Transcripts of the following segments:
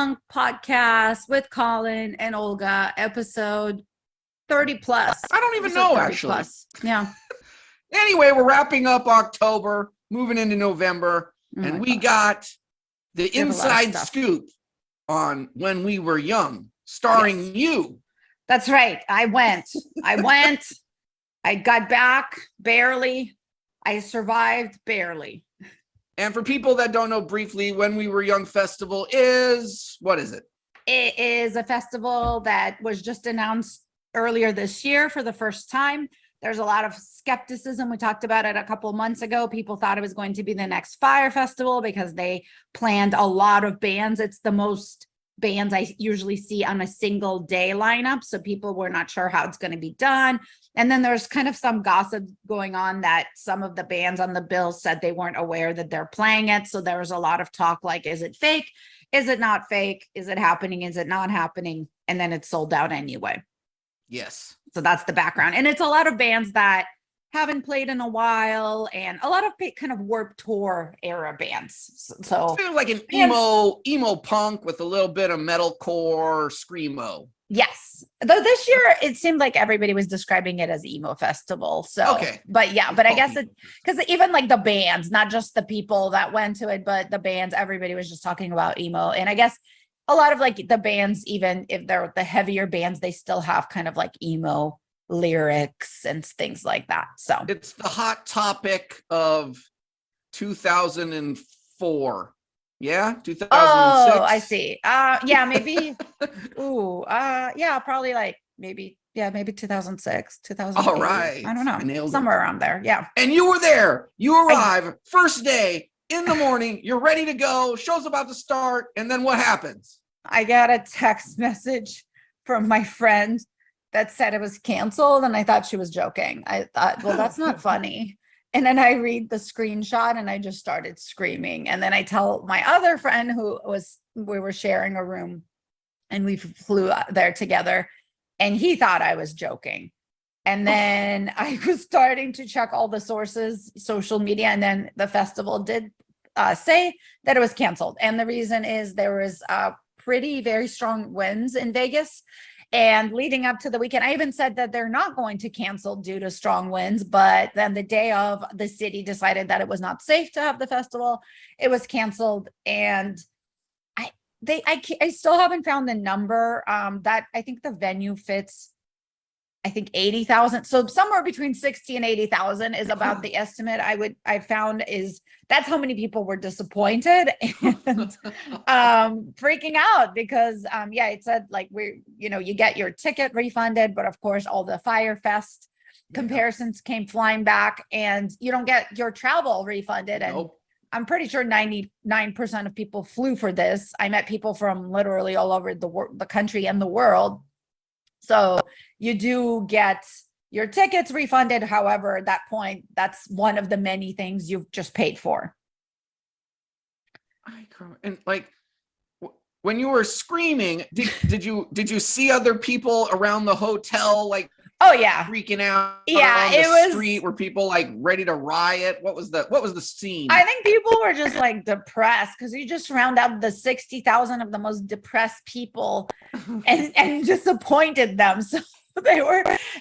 Punk podcast with Colin and Olga, episode 30 plus. I don't even know, actually. Plus. Yeah. Anyway, we're wrapping up October, moving into November, and we got the inside scoop on When We Were Young, starring you. That's right. I went. I got back barely. I survived barely. And for people that don't know briefly, When We Were Young Festival is, what is it? It is a festival that was just announced earlier this year for the first time. There's a lot of skepticism. We talked about it a couple of months ago. People thought it was going to be the next Fire Festival because they planned a lot of bands. It's the most bands I usually see on a single day lineup. So people were not sure how it's going to be done. And then there's kind of some gossip going on that some of the bands on the bill said they weren't aware that they're playing it. So there was a lot of talk like, is it fake? Is it not fake? Is it happening? Is it not happening? And then it's sold out anyway. Yes. So that's the background. And it's a lot of bands that haven't played in a while and a lot of kind of Warped Tour era bands. So it's like an emo punk with a little bit of metalcore screamo. Yes. Though this year it seemed like everybody was describing it as emo festival. So, okay. But yeah, but I guess because even like the bands, not just the people that went to it, but the bands, everybody was just talking about emo. And I guess a lot of like the bands, even if they're the heavier bands, they still have kind of like emo lyrics and things like that. So it's the hot topic of 2004. Yeah, 2006. Oh, I see. Yeah, maybe. Yeah, probably like maybe 2006, 2008. All right. I don't know. Somewhere around there. Yeah. And you were there. You arrive first day in the morning. You're ready to go. Show's about to start. And then what happens? I got a text message from my friend that said it was canceled. And I thought she was joking. I thought, well, that's not funny. And then I read the screenshot and I just started screaming. And then I tell my other friend we were sharing a room and we flew there together and he thought I was joking. And then I was starting to check all the sources, social media, and then the festival did say that it was canceled. And the reason is there was very strong winds in Vegas. And leading up to the weekend, I even said that they're not going to cancel due to strong winds. But then the day of, the city decided that it was not safe to have the festival. It was canceled. And I still haven't found the number that I think the venue fits, I think 80,000. So somewhere between 60 and 80,000 is about the estimate I found is that's how many people were disappointed and freaking out because it said like you get your ticket refunded, but of course all the Fire Fest comparisons came flying back and you don't get your travel refunded. And nope. I'm pretty sure 99% of people flew for this. I met people from literally all over the country and the world. So you do get your tickets refunded. However, at that point, that's one of the many things you've just paid for. And like when you were screaming, did you see other people around the hotel like? Oh yeah, freaking out. Yeah, it was street. Were people like ready to riot? What was the scene? I think people were just like depressed because you just round up the 60,000 of the most depressed people and disappointed them. So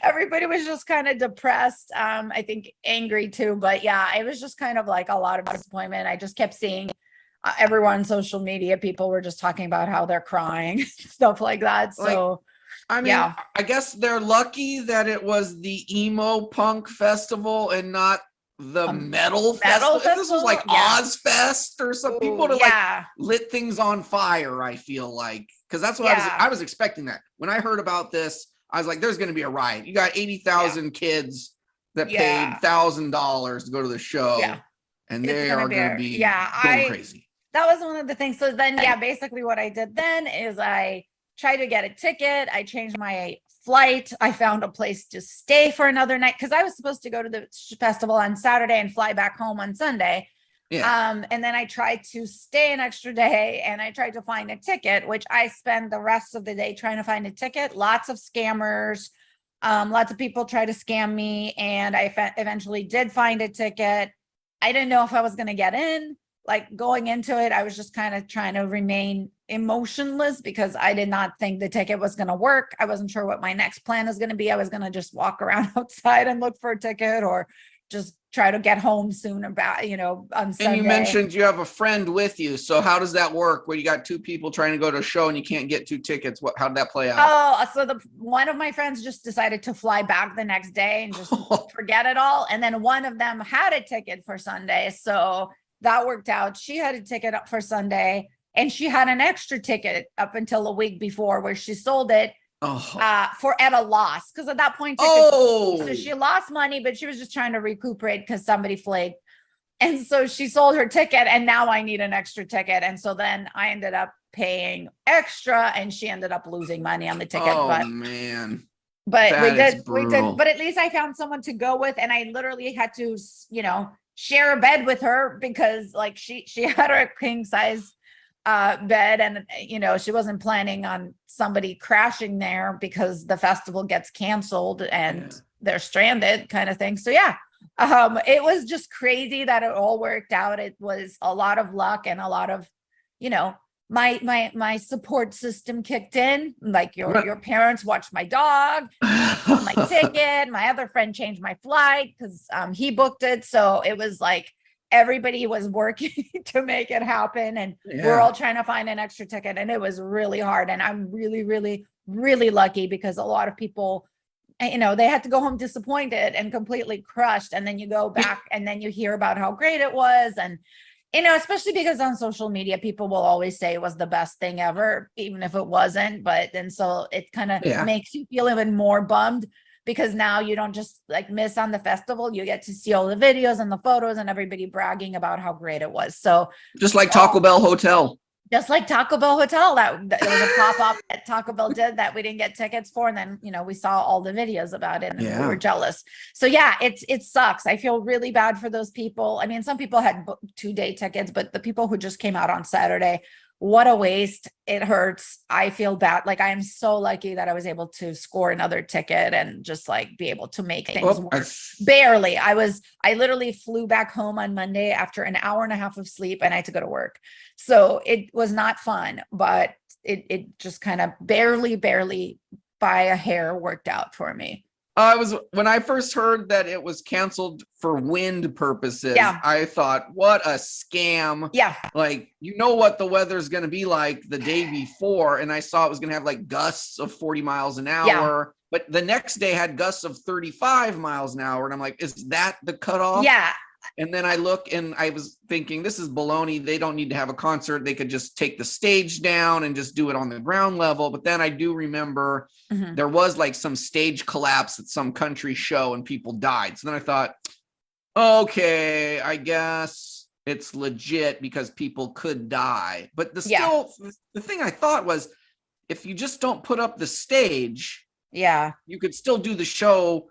everybody was just kind of depressed. I think angry too, but yeah, it was just kind of like a lot of disappointment. I just kept seeing everyone on social media. People were just talking about how they're crying, stuff like that. So. I mean, yeah. I guess they're lucky that it was the emo punk festival and not the metal festival. If this was like Ozfest or some people to like lit things on fire, I feel like. Because that's what I was expecting that. When I heard about this, I was like, there's going to be a riot. You got 80,000 kids that paid $1,000 to go to the show. Yeah. And they are going to be going crazy. That was one of the things. So then, basically what I did then is I tried to get a ticket. I changed my flight. I found a place to stay for another night because I was supposed to go to the festival on Saturday and fly back home on Sunday. Yeah. And then I tried to stay an extra day and I tried to find a ticket, which I spend the rest of the day trying to find a ticket. Lots of scammers, lots of people try to scam me. And I eventually did find a ticket. I didn't know if I was going to get in. Like going into it, I was just kind of trying to remain emotionless because I did not think the ticket was going to work. I wasn't sure what my next plan is going to be. I was going to just walk around outside and look for a ticket, or just try to get home soon about, on Sunday. And you mentioned you have a friend with you. So how does that work where you got two people trying to go to a show and you can't get 2 tickets? How did that play out? Oh, so one of my friends just decided to fly back the next day and just forget it all. And then one of them had a ticket for Sunday. So that worked out. She had a ticket up for Sunday, and she had an extra ticket up until a week before where she sold it for at a loss. Because at that point, so she lost money, but she was just trying to recuperate because somebody flaked. And so she sold her ticket, and now I need an extra ticket. And so then I ended up paying extra, and she ended up losing money on the ticket. Oh, man. But we did, but at least I found someone to go with, and I literally had to, share a bed with her because like she had her king size bed, and she wasn't planning on somebody crashing there because the festival gets canceled and they're stranded kind of thing. So it was just crazy that it all worked out. It was a lot of luck and a lot of, my support system kicked in. Like your parents watched my dog, my ticket. My other friend changed my flight because he booked it. So it was like everybody was working to make it happen, and we're all trying to find an extra ticket, and it was really hard. And I'm really, really, really lucky because a lot of people, they had to go home disappointed and completely crushed. And then you go back and then you hear about how great it was. And, especially because on social media, people will always say it was the best thing ever, even if it wasn't. But then so it kind of makes you feel even more bummed, because now you don't just like miss on the festival. You get to see all the videos and the photos and everybody bragging about how great it was. So just like Taco Bell Hotel. Just like Taco Bell Hotel, that there was a pop-up that Taco Bell did that we didn't get tickets for. And then, we saw all the videos about it, and we were jealous. So it sucks. I feel really bad for those people. I mean, some people had 2-day tickets, but the people who just came out on Saturday, what a waste. It hurts. I feel bad. Like, I am so lucky that I was able to score another ticket and just like be able to make things work. Barely. I literally flew back home on Monday after an hour and a half of sleep, and I had to go to work. So it was not fun, but it just kind of barely by a hair worked out for me. When I first heard that it was canceled for wind purposes, I thought, what a scam. Yeah. Like, what the weather's going to be like the day before. And I saw it was going to have like gusts of 40 miles an hour, but the next day had gusts of 35 miles an hour. And I'm like, is that the cutoff? Yeah. And then I look and I was thinking, this is baloney. They don't need to have a concert. They could just take the stage down and just do it on the ground level. But then I do remember there was like some stage collapse at some country show and people died. So then I thought, okay, I guess it's legit because people could die. But the thing I thought was, if you just don't put up the stage, you could still do the show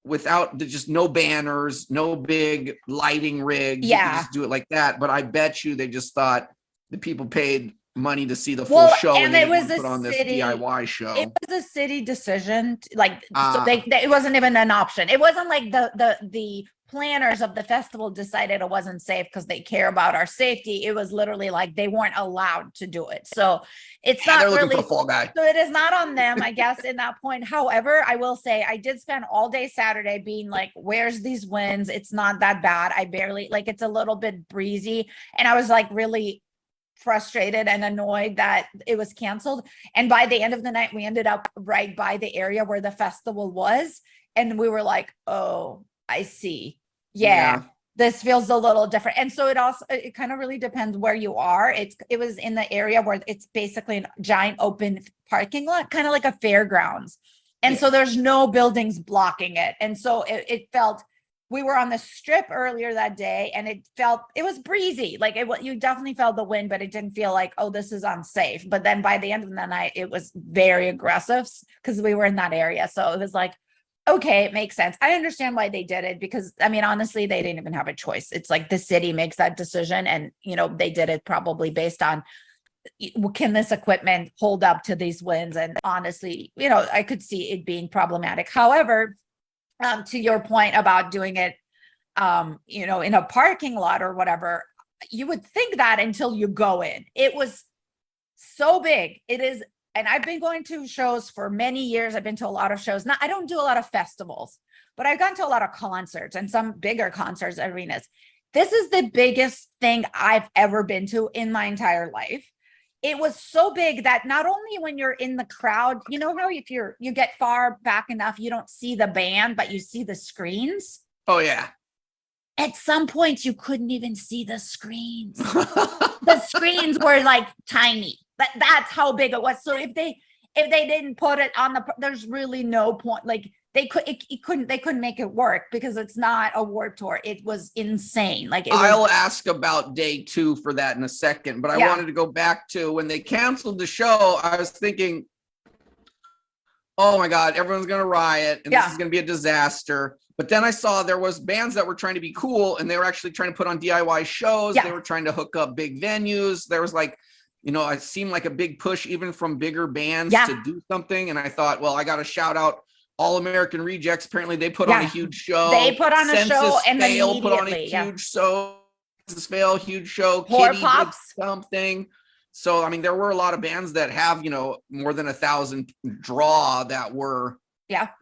without just no banners, no big lighting rigs. You can just do it like that. But I bet you they just thought the people paid money to see the full show, and it was put on this DIY show. It was a city decision. So it wasn't even an option. It wasn't like the planners of the festival decided it wasn't safe because they care about our safety. It was literally like they weren't allowed to do it. So it's not really for the fall guy. So it is not on them, I guess, in that point. However, I will say I did spend all day Saturday being like, where's these winds? It's not that bad. I barely, like, it's a little bit breezy. And I was like really frustrated and annoyed that it was canceled. And by the end of the night, we ended up right by the area where the festival was. And we were like, oh, I see. Yeah. This feels a little different. And so it kind of really depends where you are. It was in the area where it's basically a giant open parking lot, kind of like a fairgrounds. And so there's no buildings blocking it. And so it felt, we were on the strip earlier that day, and it was breezy. Like you definitely felt the wind, but it didn't feel like, oh, this is unsafe. But then by the end of the night, it was very aggressive because we were in that area. So it was like, okay, it makes sense. I understand why they did it because, I mean, honestly, they didn't even have a choice. It's like the city makes that decision, and, they did it probably based on, can this equipment hold up to these winds? And honestly, I could see it being problematic. However, to your point about doing it, in a parking lot or whatever, you would think that until you go in. It was so big. It is. And I've been going to shows for many years. I've been to a lot of shows. Now, I don't do a lot of festivals, but I've gone to a lot of concerts and some bigger concerts, arenas. This is the biggest thing I've ever been to in my entire life. It was so big that not only when you're in the crowd, you know how if you get far back enough, you don't see the band, but you see the screens. Oh yeah. At some points, you couldn't even see the screens. The screens were like tiny. But that's how big it was. So if they didn't put it on there's really no point. Like they couldn't make it work because it's not a Warped Tour. It was insane. Like I'll ask about day 2 for that in a second, but I wanted to go back to when they canceled the show. I was thinking, oh my God, everyone's gonna riot and this is gonna be a disaster. But then I saw there was bands that were trying to be cool and they were actually trying to put on DIY shows. They were trying to hook up big venues. There was like, you know, it seemed like a big push even from bigger bands to do something. And I thought, well, I got to shout out All American Rejects. Apparently they put on a huge show. They put on a show and Fail put on a huge show. Census Fail, huge show. Kitty did something. So, I mean, there were a lot of bands that have, you know, more than 1,000 draw that were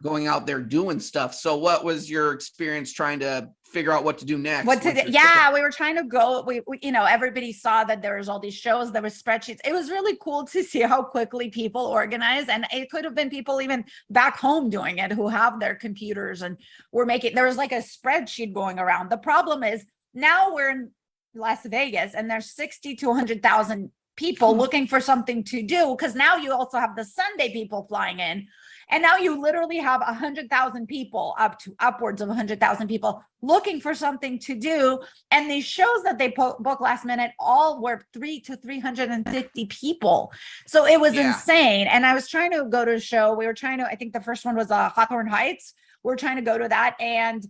going out there doing stuff. So what was your experience trying to figure out what to do next? We were trying to go, we you know, everybody saw that there was all these shows, there was spreadsheets. It was really cool to see how quickly people organize, and it could have been people even back home doing it who have their computers and were making, there was like a spreadsheet going around. The problem is now we're in Las Vegas and there's 60 to 100,000 people looking for something to do, because now you also have the Sunday people flying in. And now you literally have 100,000 people, upwards of 100,000 people looking for something to do. And these shows that they book last minute all were 300 to 350 people. So it was insane. And I was trying to go to a show. We were trying to, I think the first one was Hawthorne Heights. We're trying to go to that. And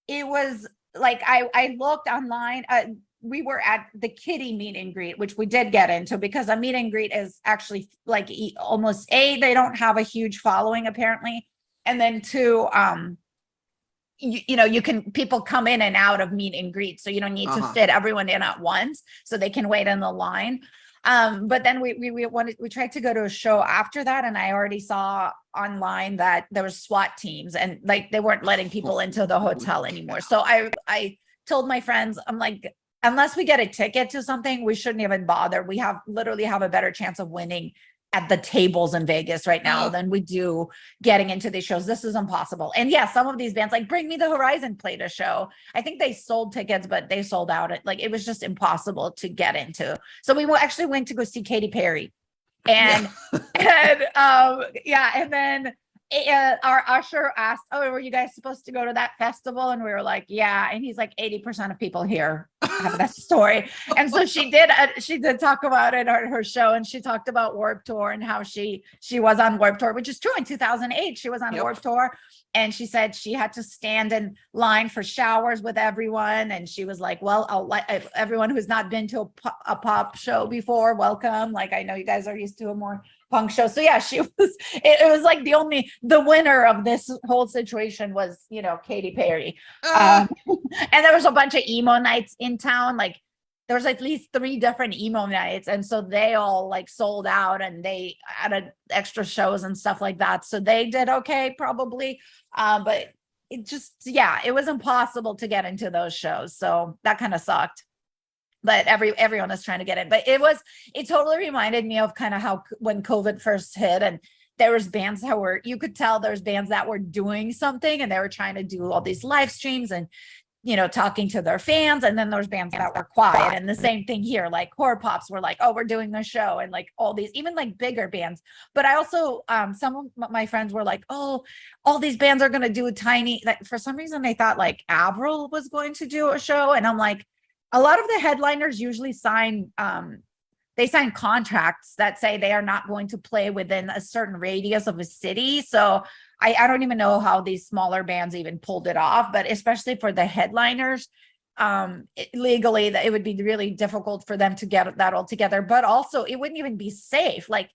it was like, I looked online. We were at the Kitty meet and greet, which we did get into, because a meet and greet is actually like almost they don't have a huge following apparently. And then 2, you know, people come in and out of meet and greet. So you don't need to fit everyone in at once, so they can wait in the line. But then we tried to go to a show after that. And I already saw online that there was SWAT teams and like, they weren't letting people into the hotel anymore. So I told my friends, I'm like, unless we get a ticket to something, we shouldn't even bother. We literally have a better chance of winning at the tables in Vegas right now than we do getting into these shows. This is impossible. And some of these bands like Bring Me the Horizon played a show. I think they sold tickets, but they sold out. It was just impossible to get into. So we actually went to go see Katy Perry, and and then our usher asked, oh, were you guys supposed to go to that festival? And we were like, yeah. And he's like, 80% of people here have that story. And so she did talk about it at her show, and she talked about Warped Tour and how she was on Warped Tour, which is true. In 2008 she was on Warped Tour, and she said she had to stand in line for showers with everyone. And she was like, well, I'll let everyone who's not been to a pop show before, welcome. Like, I know you guys are used to a more punk show. So she was, it was like the winner of this whole situation was, you know, Katy Perry. And there was a bunch of emo nights in town. Like there was at least 3 different emo nights. And so they all like sold out, and they added extra shows and stuff like that. So they did okay, probably. But it just, it was impossible to get into those shows. So that kind of sucked. But everyone is trying to get it. But it totally reminded me of kind of how when COVID first hit, and there was bands that you could tell there's bands that were doing something, and they were trying to do all these live streams and, you know, talking to their fans. And then there's bands that were quiet. And the same thing here, like Horror Pops were like, oh, we're doing the show. And like all these, even like bigger bands. But I also, some of my friends were like, oh, all these bands are going to do a tiny, like for some reason they thought like Avril was going to do a show. And I'm like, a lot of the headliners usually sign contracts that say they are not going to play within a certain radius of a city. So I don't even know how these smaller bands even pulled it off, but especially for the headliners, legally, that it would be really difficult for them to get that all together. But also it wouldn't even be safe. Like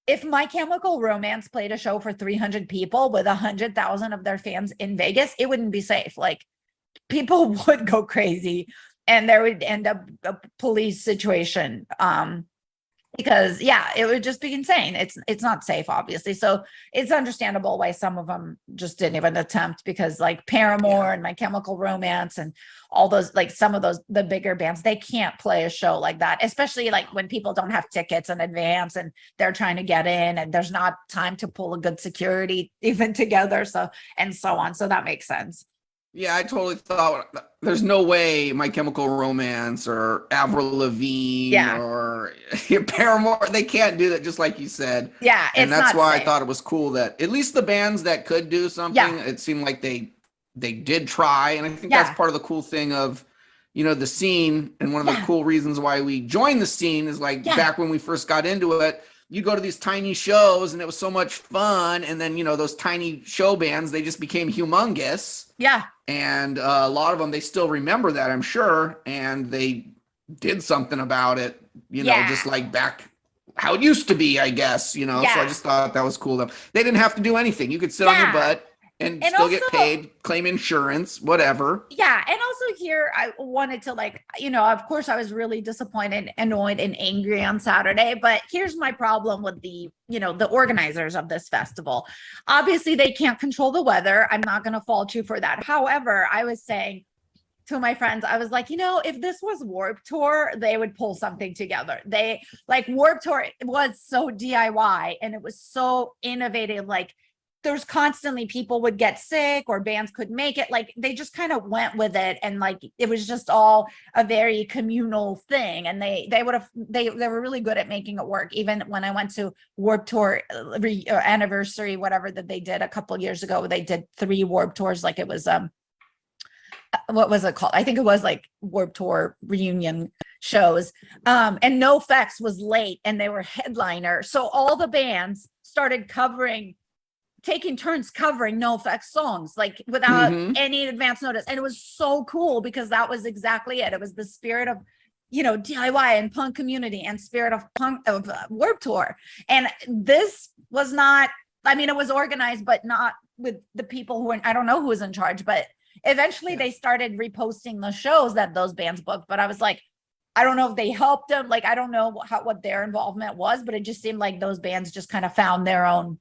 if My Chemical Romance played a show for 300 people with 100,000 of their fans in Vegas, it wouldn't be safe. Like people would go crazy. And there would end up a police situation. because yeah, it would just be insane. It's not safe, obviously. So it's understandable why some of them just didn't even attempt, because like Paramore and My Chemical Romance and all those, like some of those, the bigger bands, they can't play a show like that, especially like when people don't have tickets in advance and they're trying to get in and there's not time to pull a good security even together. So, and so on. So that makes sense. Yeah, I totally thought there's no way My Chemical Romance or Avril Lavigne or Paramore, they can't do that, just like you said. Yeah, and it's that's not why safe. I thought it was cool that at least the bands that could do something, it seemed like they did try. And I think that's part of the cool thing of, you know, the scene. And one of the cool reasons why we joined the scene is like back when we first got into it, you go to these tiny shows and it was so much fun. And then, you know, those tiny show bands, they just became humongous. Yeah. And a lot of them, they still remember that, I'm sure. And they did something about it, you know, just like back how it used to be, I guess, you know. So I just thought that was cool. They didn't have to do anything. You could sit on your butt and still also get paid, claim insurance, whatever. Yeah. And also here, I wanted to like, you know, of course I was really disappointed, annoyed, and angry on Saturday, but here's my problem with the, you know, the organizers of this festival. Obviously they can't control the weather. I'm not going to fault you for that. However, I was saying to my friends, I was like, you know, if this was Warped Tour, they would pull something together. They like Warped Tour was so DIY and it was so innovative. Like there's constantly people would get sick or bands could make it. Like they just kind of went with it. And like, it was just all a very communal thing. And they were really good at making it work. Even when I went to Warped Tour anniversary, whatever that they did a couple years ago, they did 3 Warped Tours. Like it was, what was it called? I think it was like Warped Tour reunion shows. And NOFX was late and they were headliner. So all the bands started taking turns covering NOFX songs, like without any advance notice. And it was so cool because that was exactly it. It was the spirit of, you know, DIY and punk community and spirit of punk of Warped Tour. And this was not, I mean, it was organized, but not with the people who, I don't know who was in charge, but eventually they started reposting the shows that those bands booked. But I was like, I don't know if they helped them. Like, I don't know what their involvement was, but it just seemed like those bands just kind of found their own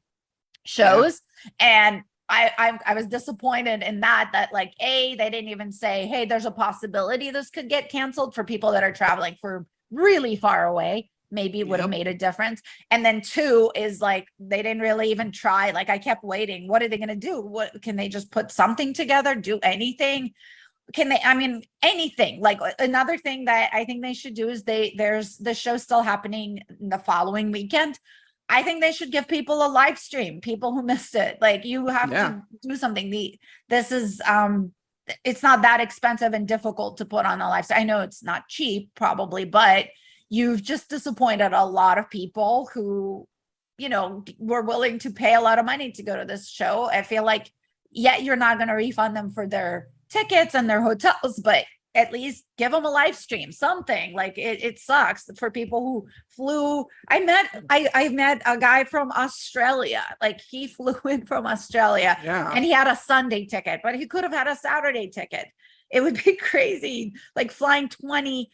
shows. And I was disappointed in that like, they didn't even say, hey, there's a possibility this could get canceled for people that are traveling for really far away. Maybe it would have made a difference. And then 2 is like, they didn't really even try. Like I kept waiting. What are they going to do? What can they just put something together? Do anything? Can they, I mean, anything. Like another thing that I think they should do is there's the show still happening the following weekend. I think they should give people a live stream, people who missed it. Like you have to do something. This is it's not that expensive and difficult to put on a live stream. I know it's not cheap probably, but you've just disappointed a lot of people who, you know, were willing to pay a lot of money to go to this show. I feel like, you're not going to refund them for their tickets and their hotels, but at least give them a live stream, something. Like it sucks for people who flew. I met a guy from Australia. Like he flew in from Australia and he had a Sunday ticket, but he could have had a Saturday ticket. It would be crazy, like flying 20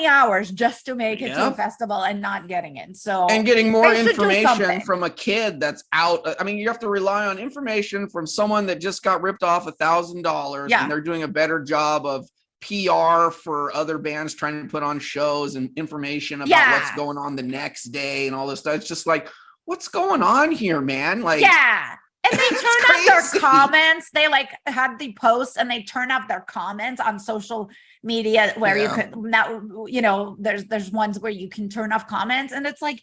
hours just to make it to a festival and not getting in. So and getting more information from a kid that's out. I mean, you have to rely on information from someone that just got ripped off $1,000 and they're doing a better job of PR for other bands trying to put on shows and information about what's going on the next day and all this stuff. It's just like, what's going on here, man? Like, and they turn up their comments. They like had the posts and they turn up their comments on social media where you could now, you know, there's ones where you can turn off comments and it's like,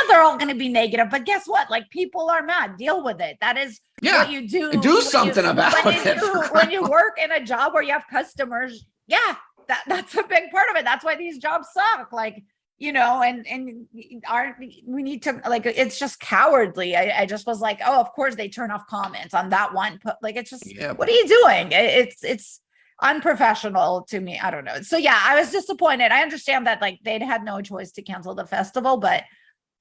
they're all going to be negative, but guess what? Like people are mad, deal with it. That is what you do something about it. When you work in a job where you have customers, that's a big part of it. That's why these jobs suck. Like, you know, and we need to, like, it's just cowardly. I just was like, oh, of course they turn off comments on that one. Like, it's just, what are you doing? It's unprofessional to me. I don't know. So I was disappointed. I understand that like they'd had no choice to cancel the festival, but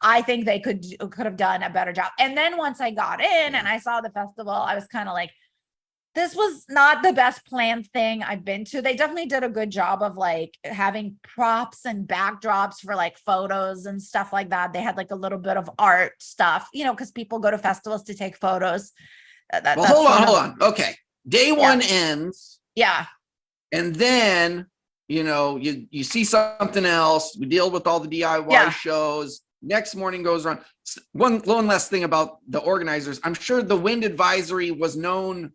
I think they could have done a better job. And then once I got in and I saw the festival, I was kind of like, this was not the best planned thing I've been to. They definitely did a good job of like having props and backdrops for like photos and stuff like that. They had like a little bit of art stuff, you know, because people go to festivals to take photos. Well, hold on. Okay. Day one ends. Yeah. And then, you know, you see something else. We deal with all the DIY shows. Next morning goes around. One last thing about the organizers. I'm sure the wind advisory was known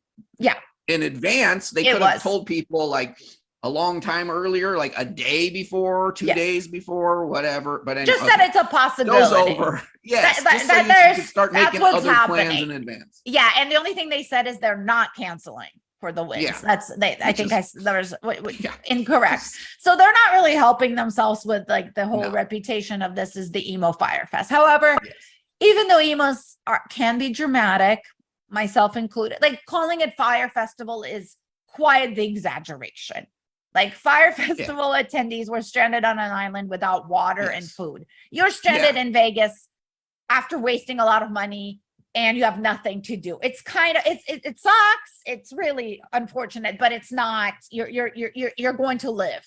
in advance. They could have told people like a long time earlier, like a day before, 2 days before, whatever. But anyway, just that it's a possibility. Goes over. Yes. That, just so you can start making other plans in advance. Yeah. And the only thing they said is they're not canceling for the wins. Yeah. I think there was incorrect. So they're not really helping themselves with like the whole reputation of this is the emo Fire Fest. However, even though emos can be dramatic, myself included, like calling it Fire Festival is quite the exaggeration. Like Fire Festival attendees were stranded on an island without water and food. You're stranded in Vegas after wasting a lot of money and you have nothing to do. It's kind of, it sucks. It's really unfortunate, but it's not, you're going to live,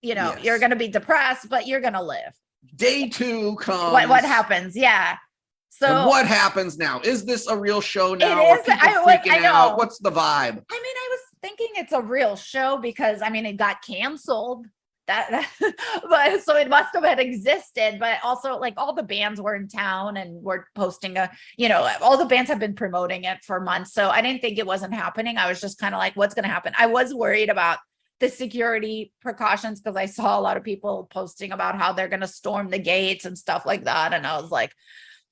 you know, you're going to be depressed, but you're going to live. Day two comes. What happens? Yeah. So and what happens now? Is this a real show now? It is. I know. Out? What's the vibe? I mean, I was thinking it's a real show because I mean, it got canceled. But so it must have had existed, but also like all the bands were in town and were posting all the bands have been promoting it for months. So I didn't think it wasn't happening. I was just kind of like, what's going to happen? I was worried about the security precautions because I saw a lot of people posting about how they're going to storm the gates and stuff like that. And I was like,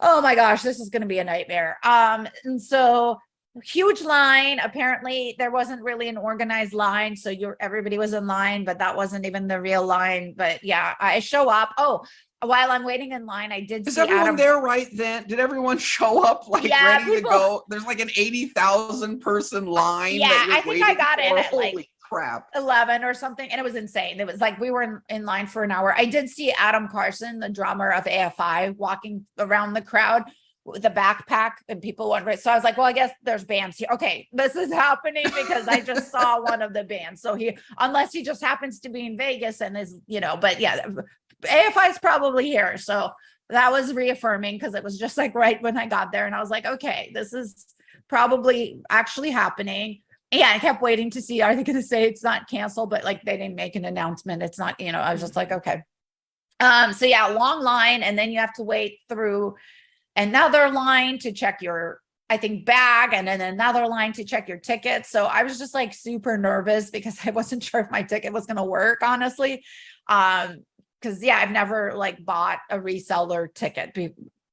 oh my gosh, this is going to be a nightmare. And so huge line. Apparently there wasn't really an organized line. So everybody was in line, but that wasn't even the real line. But yeah, I show up. Oh, while I'm waiting in line, I did see Is everyone there right then? Did everyone show up like ready to go? There's like an 80,000 person line. Yeah, I think I got in at like crap 11 or something, and it was insane. It was like we were in line for an hour. I did see Adam Carson, the drummer of AFI, walking around the crowd with a backpack, and people wondered. So I was like, well, I guess there's bands here. Okay, this is happening because I just saw one of the bands. So unless he just happens to be in Vegas and is, but yeah, AFI is probably here. So that was reaffirming because it was just like right when I got there, and I was like, okay, this is probably actually happening. Yeah, I kept waiting to see, are they going to say it's not canceled? But like, they didn't make an announcement. It's not, I was just like, okay. So yeah, long line. And then you have to wait through another line to check your, I think, bag, and then another line to check your ticket. So I was just like super nervous because I wasn't sure if my ticket was going to work, honestly. Because yeah, I've never like bought a reseller ticket.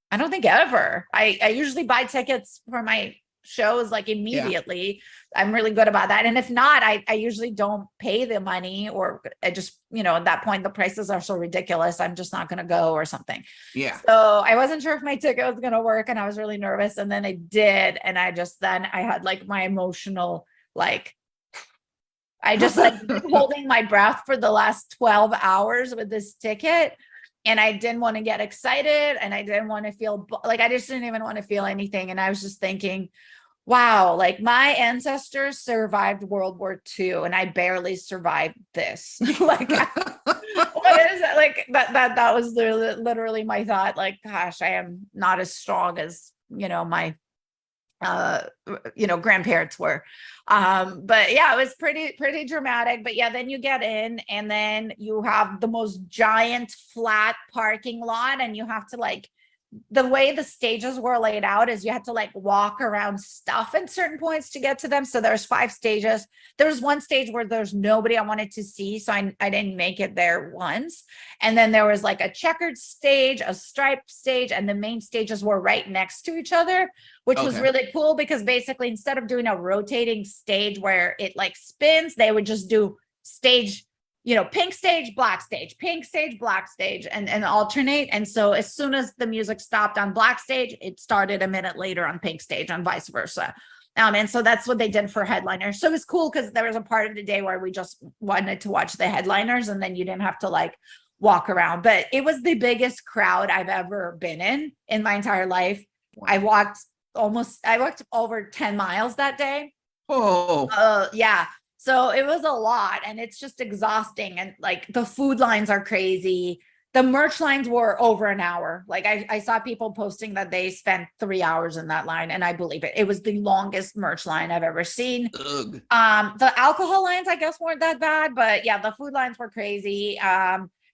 I don't think ever. I usually buy tickets for my shows like immediately. I'm really good about that. And if not, I usually don't pay the money, or I just, at that point, the prices are so ridiculous, I'm just not going to go or something. Yeah. So I wasn't sure if my ticket was going to work, and I was really nervous. And then it did. And I had like my emotional, like, I just like holding my breath for the last 12 hours with this ticket. And I didn't want to get excited, and I didn't want to feel like, I just didn't even want to feel anything. And I was just thinking, wow, like my ancestors survived World War II and I barely survived this. Like, what is it? Like that was literally my thought. Like, gosh, I am not as strong as, my, grandparents were. But yeah, it was pretty dramatic. But yeah, then you get in, and then you have the most giant flat parking lot, and you have to like, the way the stages were laid out is you had to like walk around stuff at certain points to get to them. So there's 5 stages. There was one stage where there's nobody I wanted to see, so I didn't make it there once. And then there was like a checkered stage, a striped stage, and the main stages were right next to each other, which was really cool because basically instead of doing a rotating stage where it like spins, they would just do stage, pink stage, black stage, pink stage, black stage, and alternate. And so as soon as the music stopped on black stage, it started a minute later on pink stage, and vice versa. And so that's what they did for headliners. So it was cool because there was a part of the day where we just wanted to watch the headliners, and then you didn't have to like walk around. But it was the biggest crowd I've ever been in my entire life. Wow. I walked over 10 miles that day. Oh, Yeah. So it was a lot, and it's just exhausting. And like the food lines are crazy. The merch lines were over an hour. Like I saw people posting that they spent 3 hours in that line, and I believe it. It was the longest merch line I've ever seen. ugh. The alcohol lines, I guess, weren't that bad, but yeah, the food lines were crazy.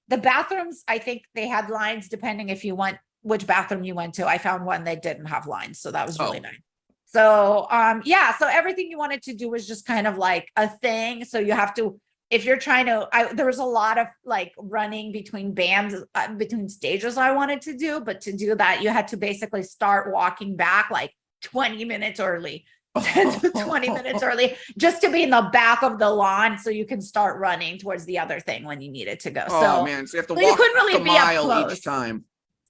The bathrooms, I think they had lines depending if you went which bathroom you went to. I found one that didn't have lines, so that was really Oh. nice. So yeah, so everything you wanted to do was just kind of like a thing. So you have to, if you're trying to, there was a lot of like running between bands, between stages I wanted to do, but to do that, you had to basically start walking back like 20 minutes early. 10 to 20 minutes early, just to be in the back of the lawn so you can start running towards the other thing when you needed to go. Oh So, man, so you have to so you walk couldn't a really be up mile close. each time.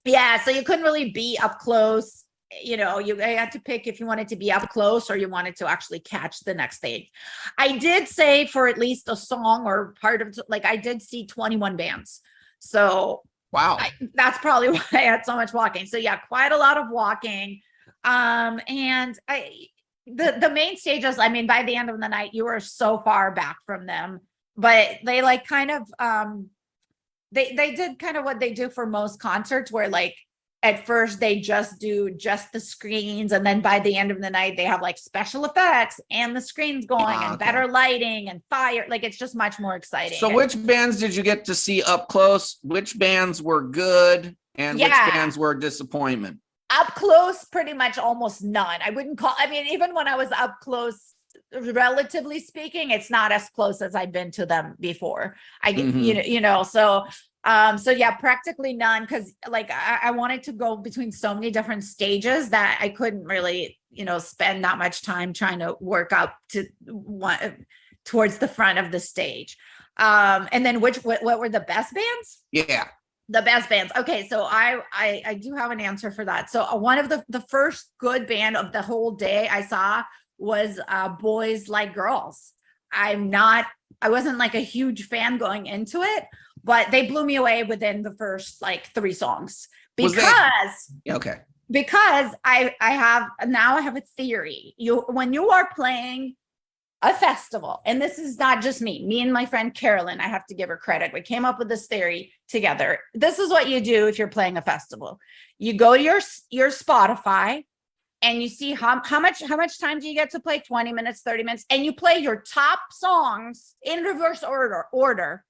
Yeah, so you couldn't really be up close. You know, you had to pick if you wanted to be up close or you wanted to actually catch the next stage. I did say for at least a song or part of, like, I did see 21 bands. So Wow. that's probably why I had so much walking. So yeah, quite a lot of walking. And the main stages, I mean, by the end of the night, you were so far back from them, but they like kind of, they did kind of what they do for most concerts, where like at first they just do just the screens, and then by the end of the night they have like special effects and the screens going and better lighting and fire. Like it's just much more exciting. So which bands did you get to see up close? Which bands were good and which bands were a disappointment? Up close, pretty much almost none. I wouldn't call, I mean, even when I was up close, relatively speaking, it's not as close as I've been to them before. So yeah, practically none, because like I wanted to go between so many different stages that I couldn't really, spend that much time trying to work up to one towards the front of the stage. And then what were the best bands? Yeah. The best bands. Okay, so I do have an answer for that. So one of the first good band of the whole day I saw was Boys Like Girls. I wasn't like a huge fan going into it, but they blew me away within the first like 3 songs because I have a theory. When you are playing a festival, and this is not just me and my friend Carolyn, I have to give her credit, we came up with this theory together. This is what you do if you're playing a festival. You go to your Spotify and you see how much time do you get to play, 20 minutes, 30 minutes, and you play your top songs in reverse order.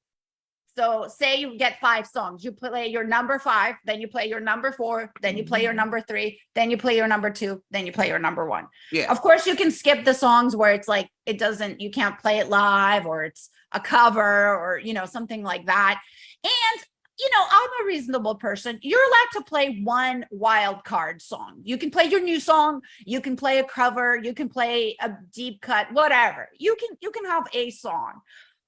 So say you get 5 songs, you play your number 5, then you play your number 4, then you play your number 3, then you play your number 2, then you play your number 1. Yeah. Of course, you can skip the songs where it's like, you can't play it live, or it's a cover, or, something like that. And, I'm a reasonable person. You're allowed to play one wild card song. You can play your new song. You can play a cover. You can play a deep cut, whatever. You can have a song.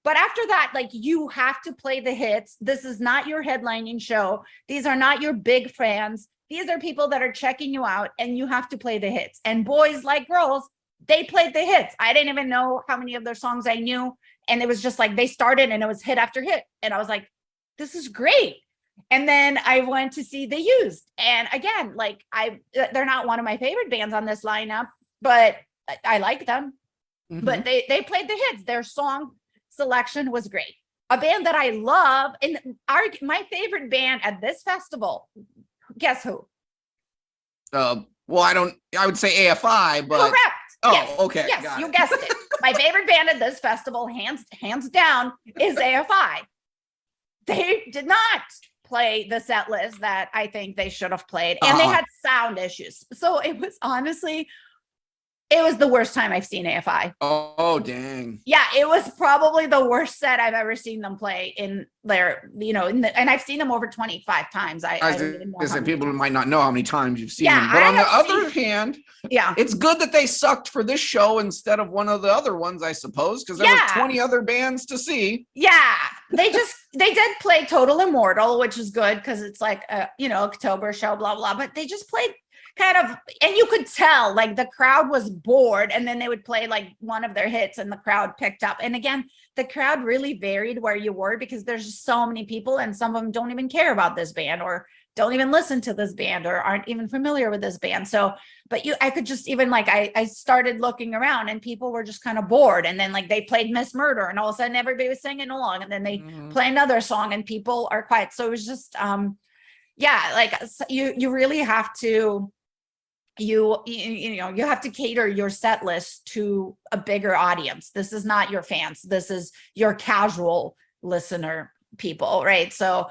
But after that, like, you have to play the hits. This is not your headlining show. These are not your big fans. These are people that are checking you out, and you have to play the hits. And Boys Like Girls, they played the hits. I didn't even know how many of their songs I knew. And it was just like, they started and it was hit after hit. And I was like, this is great. And then I went to see The Used. And again, like, they're not one of my favorite bands on this lineup, but I like them. Mm-hmm. But they played the hits. Their song selection was great. A band that I love, and my favorite band at this festival, guess who? Well, I would say AFI, but correct. Oh, yes. Okay. Yes, you guessed it. My favorite band at this festival, hands down, is AFI. They did not play the set list that I think they should have played, and they had sound issues. So it was the worst time I've seen AFI. Oh, dang. Yeah, it was probably the worst set I've ever seen them play in their, and I've seen them over 25 times. I don't even know. People might not know how many times you've seen them. But on the other hand, it's good that they sucked for this show instead of one of the other ones, I suppose, because there were 20 other bands to see. Yeah, they did play Total Immortal, which is good because it's like a, October show, blah, blah, but they just played kind of, and you could tell like the crowd was bored, and then they would play like one of their hits and the crowd picked up. And again, the crowd really varied where you were, because there's just so many people, and some of them don't even care about this band, or don't even listen to this band or aren't even familiar with this band. So, but I could just even like, I started looking around and people were just kind of bored. And then like they played Miss Murder and all of a sudden everybody was singing along, and then they play another song and people are quiet. So it was just, yeah, like you really have to, you know, you have to cater your set list to a bigger audience. This is not your fans. This is your casual listener people, right? So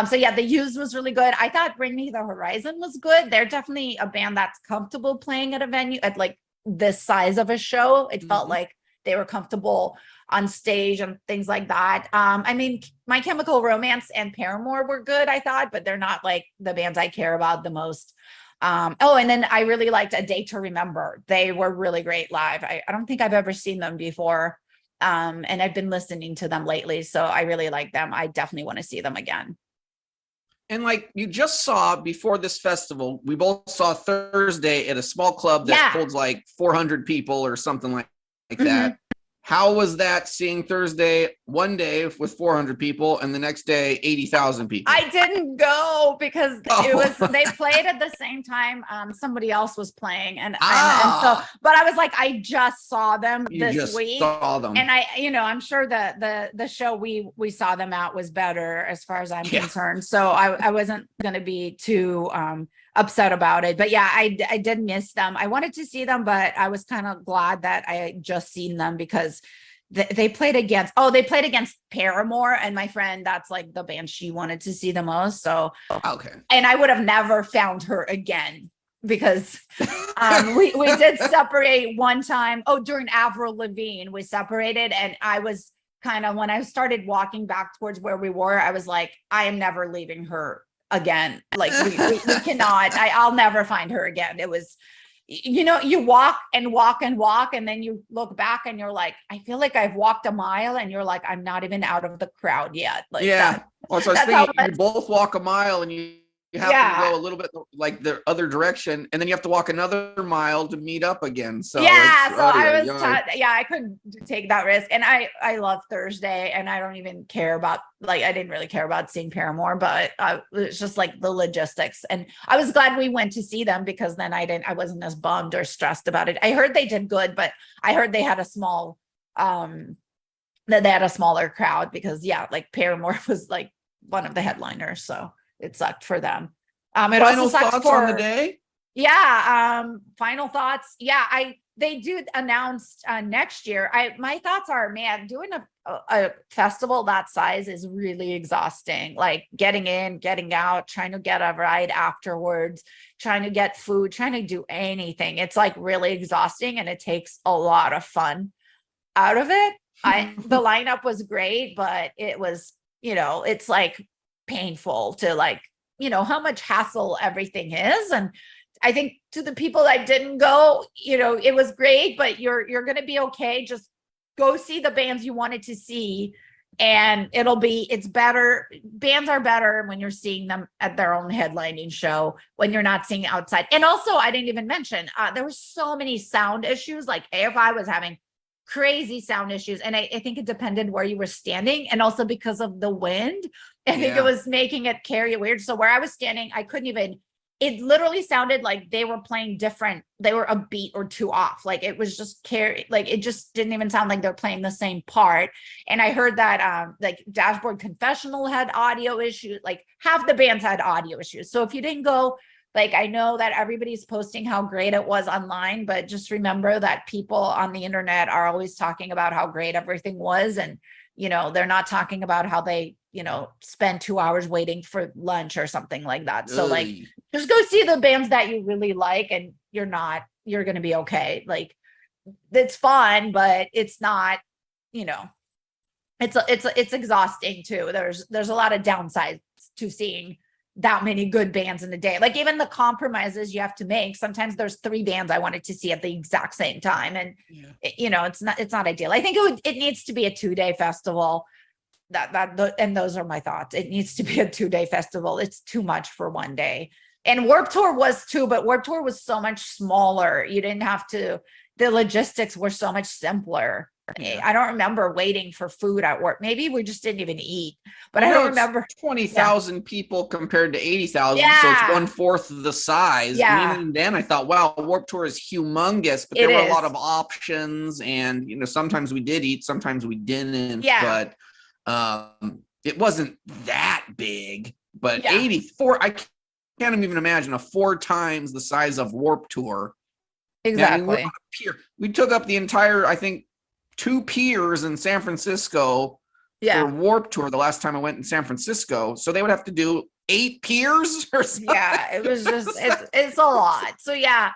so yeah, the Used was really good. I thought Bring Me the Horizon was good. They're definitely a band that's comfortable playing at a venue at like this size of a show. It felt like they were comfortable on stage and things like that. I mean, My Chemical Romance and Paramore were good, I thought, but they're not like the bands I care about the most. Oh, and then I really liked A Day to Remember. They were really great live. I don't think I've ever seen them before. And I've been listening to them lately, so I really like them. I definitely want to see them again. And like you just saw before this festival, we both saw Thursday at a small club that holds like 400 people or something like that. How was that, seeing Thursday one day with 400 people and the next day 80,000 people? I didn't go because it was, they played at the same time somebody else was playing, and so, but I was like, I just saw them this week. Saw them. And I, you know, I'm sure that the show we saw them at was better as far as I'm concerned. So I wasn't going to be too upset about it. But yeah, I did miss them. I wanted to see them, but I was kind of glad that I had just seen them because they played against Paramore, and my friend, that's like the band she wanted to see the most. So okay. And I would have never found her again because we did separate one time. Oh, during Avril Lavigne, we separated, and I was kind of, when I started walking back towards where we were, I was like, I am never leaving her again. Like we cannot, I'll never find her again. It was, you know, you walk and walk and walk, and then you look back and you're like, I feel like I've walked a mile, and you're like, I'm not even out of the crowd yet. Like well, so I was thinking, you both walk a mile and you have to go a little bit like the other direction, and then you have to walk another mile to meet up again. So I was I couldn't take that risk. And I love Thursday, and I don't even care about, like, I didn't really care about seeing Paramore, but it's just like the logistics. And I was glad we went to see them because then I wasn't as bummed or stressed about it. I heard they did good, but I heard they had a small that they had a smaller crowd because like Paramore was like one of the headliners, so it sucked for them. It final also sucked thoughts on the day. Final thoughts. They do announce next year. My thoughts are, man, doing a festival that size is really exhausting. Like getting in, getting out, trying to get a ride afterwards, trying to get food, trying to do anything. It's like really exhausting, and it takes a lot of fun out of it. The lineup was great, but it was, you know, it's like painful to like, you know, how much hassle everything is. And I think to the people that didn't go, you know, it was great, but you're going to be okay. Just go see the bands you wanted to see, and it's better. Bands are better when you're seeing them at their own headlining show, when you're not seeing outside. And also, I didn't even mention, there were so many sound issues. Like AFI was having crazy sound issues, and I think it depended where you were standing, and also because of the wind, I think it was making it carry weird. So where I was standing, I couldn't even, it literally sounded like they were playing different, they were a beat or two off. Like it was just it just didn't even sound like they're playing the same part. And I heard that like Dashboard Confessional had audio issues, like half the bands had audio issues. So if you didn't go, like, I know that everybody's posting how great it was online, but just remember that people on the internet are always talking about how great everything was. And, you know, they're not talking about how they, you know, spend 2 hours waiting for lunch or something like that. So like, just go see the bands that you really like, and you're going to be okay. Like it's fun, but it's not, you know, it's exhausting too. There's a lot of downsides to seeing that many good bands in a day. Like even the compromises you have to make. Sometimes there's 3 bands I wanted to see at the exact same time. And you know, it's not ideal. I think it needs to be a 2-day festival. And those are my thoughts. It needs to be a 2-day festival. It's too much for one day. And Warped Tour was too, but Warped Tour was so much smaller. You didn't have to, the logistics were so much simpler. Yeah. I don't remember waiting for food at work. Maybe we just didn't even eat, but Well, I don't no, it's remember. 20,000 people compared to 80,000. So it's Yeah. 1/4 the size. Yeah. And even then I thought, wow, Warped Tour is humongous, but It there were a is. lot of options. And, you know, sometimes we did eat, sometimes we didn't. Yeah. But it wasn't that big. But Yeah. 84, I can't even imagine a 4 times the size of Warped Tour. Yeah, I mean, we're on Exactly. a pier. We took up the entire, I think, 2 piers in San Francisco for Yeah. Warped Tour the last time I went in San Francisco. So they would have to do 8 piers or something. Yeah, it was just it's a lot. So yeah.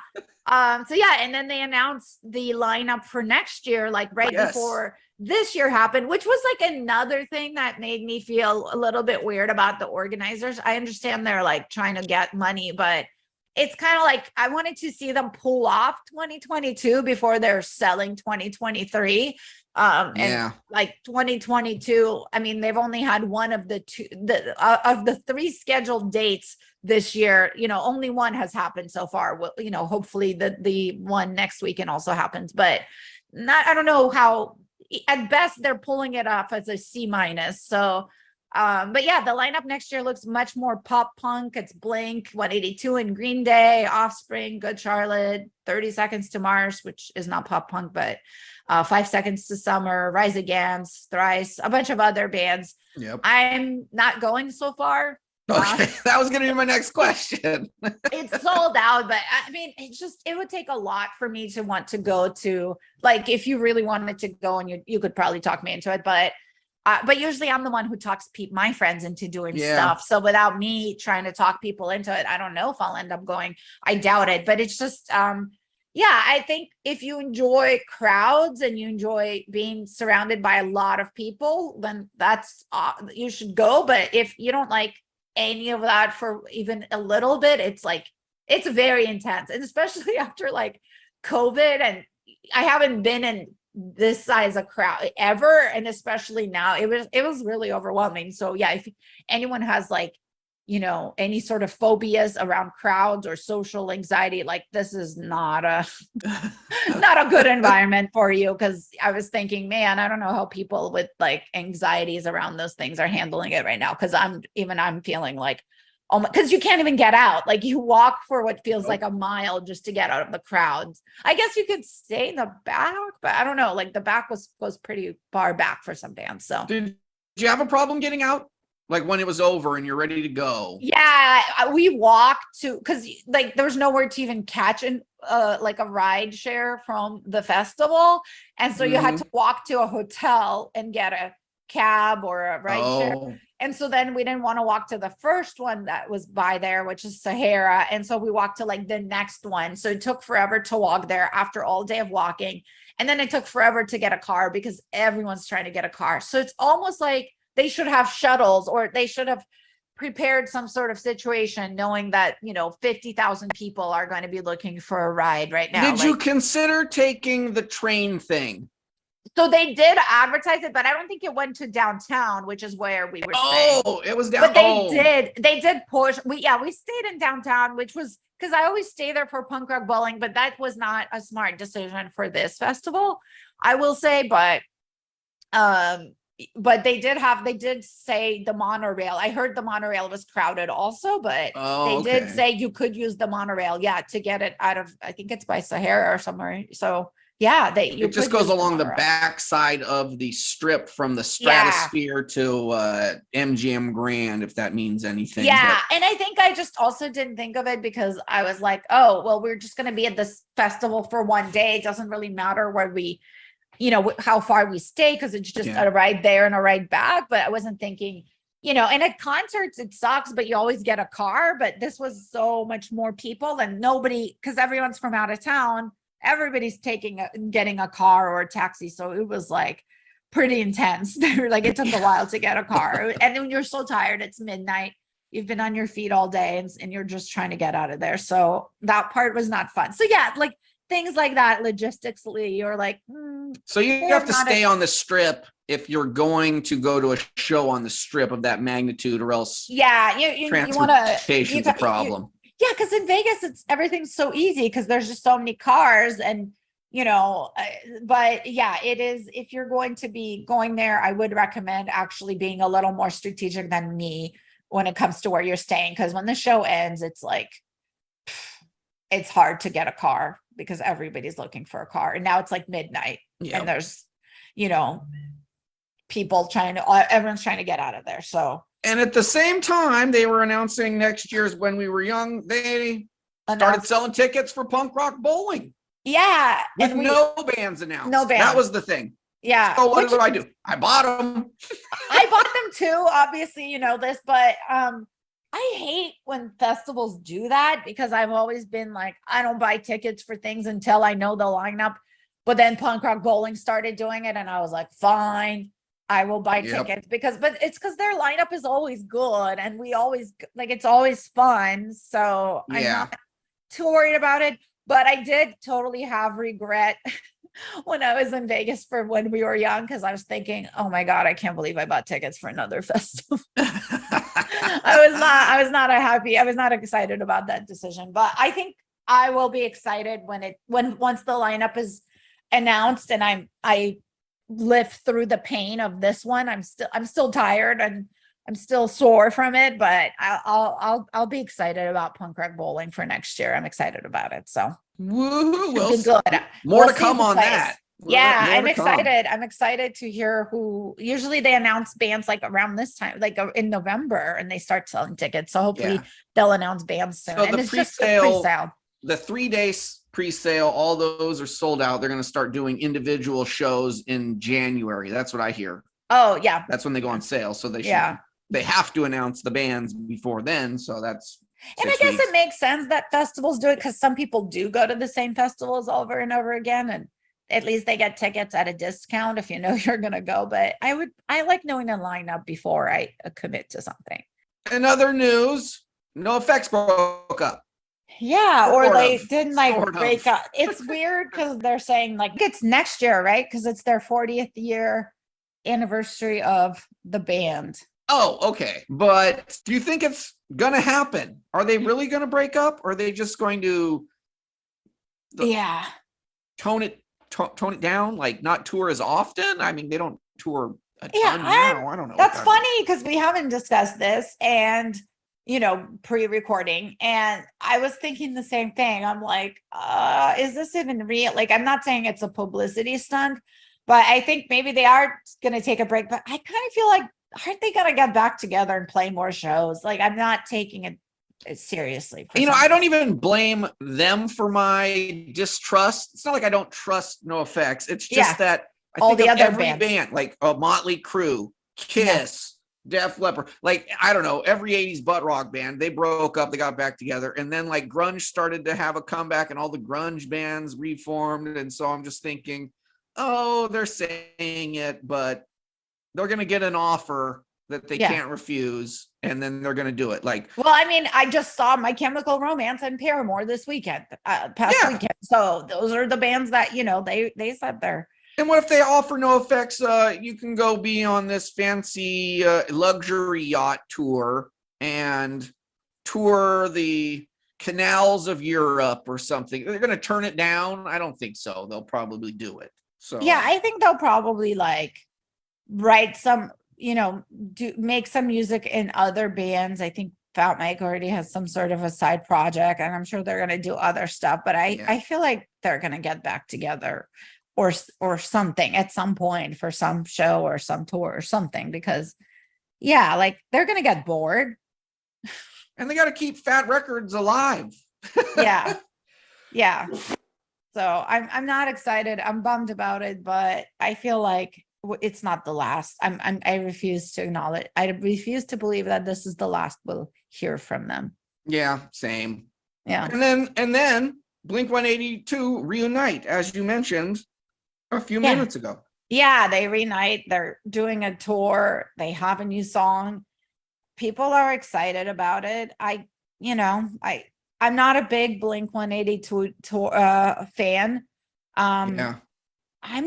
And then they announced the lineup for next year, like right Yes. before this year happened, which was like another thing that made me feel a little bit weird about the organizers. I understand they're like trying to get money, but it's kind of like I wanted to see them pull off 2022 before they're selling 2023. And Yeah. like 2022, I mean, they've only had one of the two of the 3 scheduled dates this year. You know, only one has happened so far. Well, you know, hopefully the one next weekend also happens, but not, I don't know how, at best they're pulling it off as a C-. So but yeah, the lineup next year looks much more pop punk. It's Blink, 182 and Green Day, Offspring, Good Charlotte, 30 Seconds to Mars, which is not pop punk, but 5 Seconds to Summer, Rise Against, Thrice, a bunch of other bands. Yep. I'm not going so far. Okay, that was going to be my next question. It's sold out, but I mean, it would take a lot for me to want to go to, like, if you really wanted to go, and you could probably talk me into it, but usually I'm the one who talks my friends into doing stuff. So without me trying to talk people into it, I don't know if I'll end up going. I doubt it, but it's just, I think if you enjoy crowds and you enjoy being surrounded by a lot of people, then that's, you should go. But if you don't like any of that for even a little bit, it's like, it's very intense. And especially after like COVID, and I haven't been in this size of crowd ever, and especially now, it was really overwhelming. So yeah, if anyone has like, you know, any sort of phobias around crowds or social anxiety, like this is not a not a good environment for you. Because I was thinking, man, I don't know how people with like anxieties around those things are handling it right now, because I'm feeling like, oh my, because you can't even get out. Like you walk for what feels like a mile just to get out of the crowds. I guess you could stay in the back, but I don't know, like the back was pretty far back for some bands. So Did you have a problem getting out? Like when it was over and you're ready to go? Yeah, we walked to, because like there was nowhere to even catch like a ride share from the festival, and so you had to walk to a hotel and get a cab or a ride share. And so then we didn't want to walk to the first one that was by there, which is Sahara, and so we walked to like the next one. So it took forever to walk there after all day of walking, and then it took forever to get a car because everyone's trying to get a car. So it's almost like they should have shuttles, or they should have prepared some sort of situation knowing that, you know, 50,000 people are going to be looking for a ride right now. Did you consider taking the train thing? So they did advertise it, but I don't think it went to downtown, which is where we were staying. Oh, it was down. But they did push. We stayed in downtown, which was, because I always stay there for punk rock bowling, but that was not a smart decision for this festival, I will say. But they did say the monorail. I heard the monorail was crowded also, but they did say you could use the monorail, to get it out of, I think it's by Sahara or somewhere. So yeah, it just goes along the back side of the strip from the Stratosphere to MGM Grand, if that means anything. Yeah, and I think I just also didn't think of it because I was like, oh, well, we're just going to be at this festival for one day. It doesn't really matter where we, you know, how far we stay, because it's just a ride there and a ride back. But I wasn't thinking, you know, and at concerts it sucks, but you always get a car. But this was so much more people, and nobody, because everyone's from out of town, everybody's getting a car or a taxi. So it was like pretty intense. Like it took a while to get a car, and then you're so tired, it's midnight, you've been on your feet all day, and you're just trying to get out of there. So that part was not fun. So yeah, like things like that logistically, you're like, so you have to stay on the strip if you're going to go to a show on the strip of that magnitude, or else you want to, transportation's a problem. Yeah, because in Vegas, everything's so easy because there's just so many cars, and but yeah, it is, if you're going to be going there, I would recommend actually being a little more strategic than me when it comes to where you're staying. Because when the show ends, it's like, it's hard to get a car because everybody's looking for a car. And now it's like midnight and there's, people everyone's trying to get out of there. So, and at the same time, they were announcing next year's When We Were Young, they started selling tickets for punk rock bowling. Yeah. With no bands announced. No bands. That was the thing. Yeah. So what do? I bought them. I bought them too. Obviously, you know this, but I hate when festivals do that because I've always been like, I don't buy tickets for things until I know the lineup. But then Punk Rock Bowling started doing it, and I was like, fine, I will buy tickets but it's because their lineup is always good, and we always like, it's always fun. So I'm not too worried about it. But I did totally have regret when I was in Vegas for When We Were Young, because I was thinking, oh my God, I can't believe I bought tickets for another festival. I was not excited about that decision, but I think I will be excited once the lineup is announced and I live through the pain of this one. I'm still tired and I'm still sore from it, but I'll be excited about Punk Rock Bowling for next year. I'm excited about it. So more to come on that. Yeah, I'm excited. I'm excited to hear who. Usually they announce bands like around this time, like in November, and they start selling tickets. So hopefully they'll announce bands soon. So and the it's just a pre-sale. The 3 days pre-sale, all those are sold out. They're going to start doing individual shows in January. That's what I hear. Oh yeah, that's when they go on sale. So they have to announce the bands before then. So that's. And I guess it makes sense that festivals do it because some people do go to the same festivals over and over again, and at least they get tickets at a discount if you know you're going to go. But I like knowing the lineup before I commit to something. In other news, NOFX broke up. Yeah, or they didn't break up. It's weird because they're saying like it's next year, right? Because it's their 40th year anniversary of the band. Oh, okay. But do you think it's gonna happen? Are they really gonna break up? Or are they just going to tone it down, like not tour as often? I mean, they don't tour a ton now. I don't know. That's funny because we haven't discussed this and pre-recording, and I was thinking the same thing. I'm like, is this even real? Like, I'm not saying it's a publicity stunt, but I think maybe they are gonna take a break. But I kind of feel like, aren't they gonna get back together and play more shows? Like, I'm not taking it seriously. I don't even blame them for my distrust. It's not like I don't trust NOFX. It's just that I all think the of other every band, like a Motley Crue, Kiss, Def Leppard, like, I don't know, every 80s butt rock band, they broke up, they got back together, and then like grunge started to have a comeback and all the grunge bands reformed. And so I'm just thinking, oh, they're saying it, but they're going to get an offer that they can't refuse, and then they're going to do it. Like, well, I mean, I just saw My Chemical Romance and Paramore this weekend, past weekend. So those are the bands that, they said they're. And what if they offer NOFX, you can go be on this fancy luxury yacht tour and tour the canals of Europe or something? They're going to turn it down? I don't think so. They'll probably do it. So yeah, I think they'll probably like write some, make some music in other bands. I think Fat Mike already has some sort of a side project, and I'm sure they're going to do other stuff, but I feel like they're going to get back together or something at some point for some show or some tour or something, because like they're going to get bored. And they got to keep Fat Records alive. Yeah. So I'm not excited. I'm bummed about it, but I feel like it's not the last. I refuse to acknowledge. I refuse to believe that this is the last we'll hear from them. Yeah, same. Yeah. And then Blink-182 reunite, as you mentioned a few minutes ago. Yeah, they reunite. They're doing a tour. They have a new song. People are excited about it. I'm not a big Blink-182 tour fan. I'm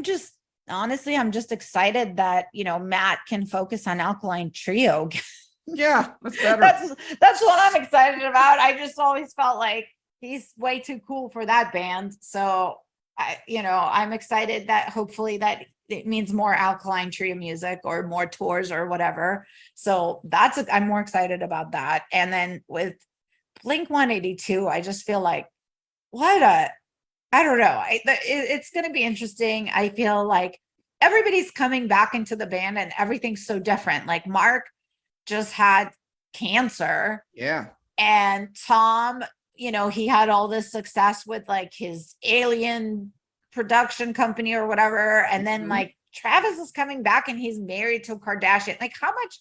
just excited that Matt can focus on Alkaline Trio. Yeah, that's better. That's what I'm excited about. I just always felt like he's way too cool for that band. So I'm excited that hopefully that it means more Alkaline Trio music or more tours or whatever. So I'm more excited about that. And then with Blink 182, I just feel like I don't know. It's going to be interesting. I feel like everybody's coming back into the band and everything's so different. Like Mark just had cancer. Yeah. And Tom, he had all this success with like his alien production company or whatever. And then like Travis is coming back and he's married to a Kardashian. Like how much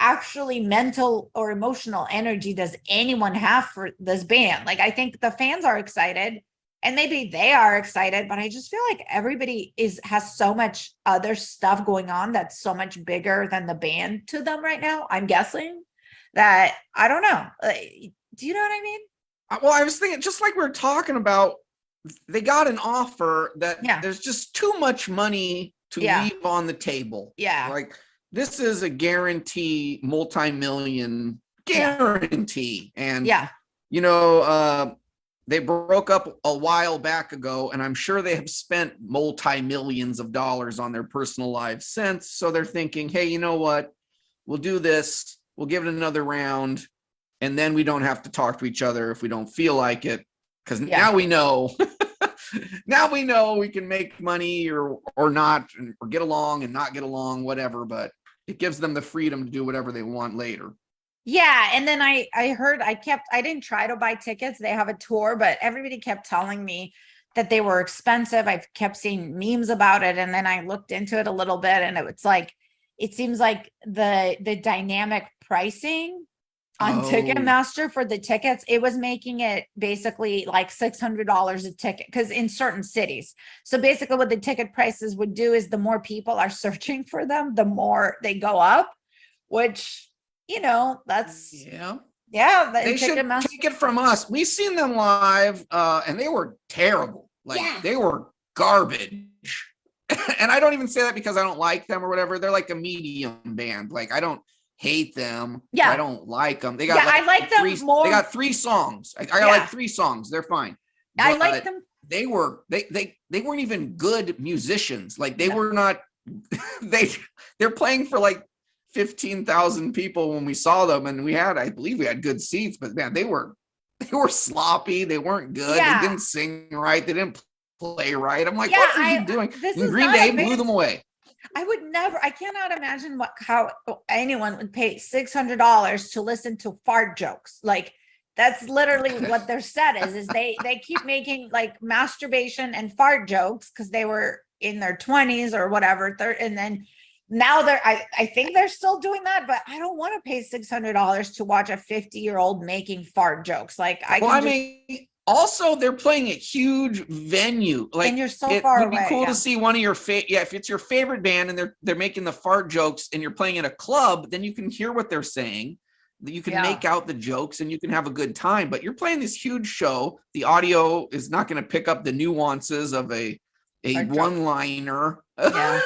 actually mental or emotional energy does anyone have for this band? Like I think the fans are excited and maybe they are excited, but I just feel like everybody has so much other stuff going on that's so much bigger than the band to them right now. I'm guessing that I don't know. Do you know what I mean? Well, I was thinking, just like we were talking about, they got an offer that there's just too much money to leave on the table. Yeah. Like this is a guarantee, multi-million guarantee. And, they broke up a while back ago, and I'm sure they have spent multi-millions of dollars on their personal lives since. So they're thinking, hey, you know what? We'll do this. We'll give it another round. And then we don't have to talk to each other if we don't feel like it. Because now we know, now we know we can make money or not, or get along and not get along, whatever. But it gives them the freedom to do whatever they want later. Yeah. And then I heard, I didn't try to buy tickets. They have a tour, but everybody kept telling me that they were expensive. I kept seeing memes about it. And then I looked into it a little bit and it seems like the dynamic pricing on Ticketmaster for the tickets, it was making it basically like $600 a ticket because in certain cities. So basically what the ticket prices would do is the more people are searching for them, the more they go up, which, that's they should take it from us. We've seen them live and they were terrible. Like they were garbage. And I don't even say that because I don't like them or whatever. They're like a medium band. Like I don't hate them. Yeah. I don't like them. They got I like them more. They got 3 songs. I got like 3 songs. They're fine. But I like them. They weren't even good musicians. Like they were not, they're playing for like 15,000 people when we saw them. And I believe we had good seats, but man, they were sloppy. They weren't good. They didn't sing right. They didn't play right. I'm like, what are you doing? And Green Day blew them away. I cannot imagine how anyone would pay $600 to listen to fart jokes. Like that's literally what their set is they keep making like masturbation and fart jokes because they were in their 20s or whatever. And then now I think they're still doing that, but I don't want to pay $600 to watch a 50-year-old making fart jokes. Like also, they're playing a huge venue. Like, and you're so far away. It would be cool to see one of your if it's your favorite band and they're making the fart jokes and you're playing at a club, then you can hear what they're saying. You can make out the jokes and you can have a good time. But you're playing this huge show. The audio is not going to pick up the nuances of a one-liner. Yeah.